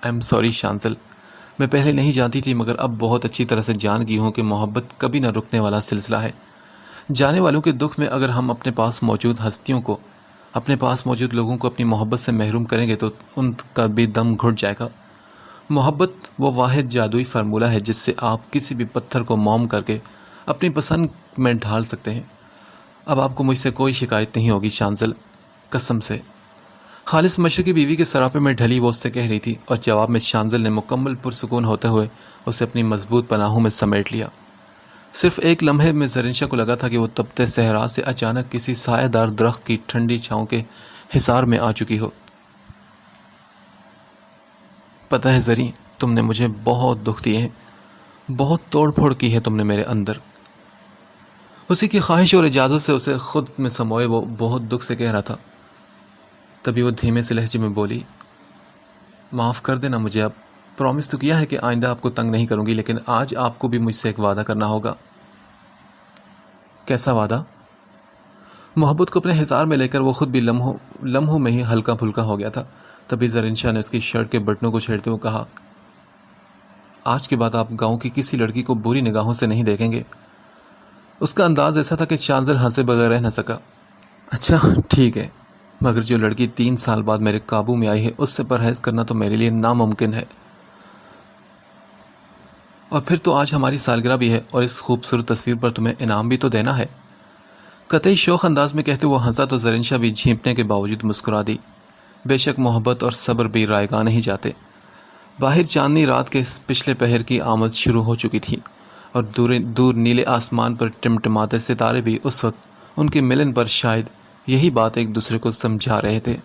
A: I'm sorry شانزل، میں پہلے نہیں جانتی تھی مگر اب بہت اچھی طرح سے جان گئی ہوں کہ محبت کبھی نہ رکنے والا سلسلہ ہے۔ جانے والوں کے دکھ میں اگر ہم اپنے پاس موجود ہستیوں کو، اپنے پاس موجود لوگوں کو اپنی محبت سے محروم کریں گے تو ان کا بھی دم گھٹ جائے گا۔ محبت وہ واحد جادوئی فارمولہ ہے جس سے آپ کسی بھی پتھر کو موم کر کے اپنی پسند میں ڈھال سکتے ہیں۔ اب آپ کو مجھ سے کوئی شکایت نہیں ہوگی شانزل، قسم سے۔ خالص مشرقی بیوی کے سراپے میں ڈھلی وہ اس سے کہہ رہی تھی، اور جواب میں شانزل نے مکمل پرسکون ہوتے ہوئے اسے اپنی مضبوط پناہوں میں سمیٹ لیا۔ صرف ایک لمحے میں زرین شاہ کو لگا تھا کہ وہ تپتے صحرا سے اچانک کسی سایہ دار درخت کی ٹھنڈی چھاؤں کے حصار میں آ چکی ہو۔ پتہ ہے زرین، تم نے مجھے بہت دکھ دیے ہیں، بہت توڑ پھوڑ کی ہے تم نے میرے اندر۔ اسی کی خواہش اور اجازت سے اسے خود میں سموئے وہ بہت دکھ سے کہہ رہا تھا۔ تبھی وہ دھیمے سے لہجے میں بولی، معاف کر دینا مجھے، اب پرومس تو کیا ہے کہ آئندہ آپ کو تنگ نہیں کروں گی، لیکن آج آپ کو بھی مجھ سے ایک وعدہ کرنا ہوگا۔ کیسا وعدہ؟ محبت کو اپنے حصار میں لے کر وہ خود بھی لمحوں میں ہی ہلکا پھلکا ہو گیا تھا۔ تبھی زرین شاہ نے اس کی شرٹ کے بٹنوں کو چھیڑتے ہوئے کہا، آج کے بعد آپ گاؤں کی کسی لڑکی کو بری نگاہوں سے نہیں دیکھیں گے۔ اس کا انداز ایسا تھا کہ شانزل ہنسے بغیر رہ نہ سکا۔ اچھا ٹھیک ہے، مگر جو لڑکی 3 سال بعد میرے قابو میں آئی ہے اس سے پرہیز کرنا تو میرے لیے ناممکن ہے۔ اور پھر تو آج ہماری سالگرہ بھی ہے اور اس خوبصورت تصویر پر تمہیں انعام بھی تو دینا ہے۔ قطعی شوخ انداز میں کہتے وہ ہنسا تو زرین شاہ بھی جھینپنے کے باوجود مسکرا دی۔ بے شک محبت اور صبر بھی رائگاں نہیں جاتے۔ باہر چاندنی رات کے پچھلے پہر کی آمد شروع ہو چکی تھی اور دور نیلے آسمان پر ٹمٹماتے ستارے بھی اس وقت ان کے ملن پر شاید یہی بات ایک دوسرے کو سمجھا رہے تھے۔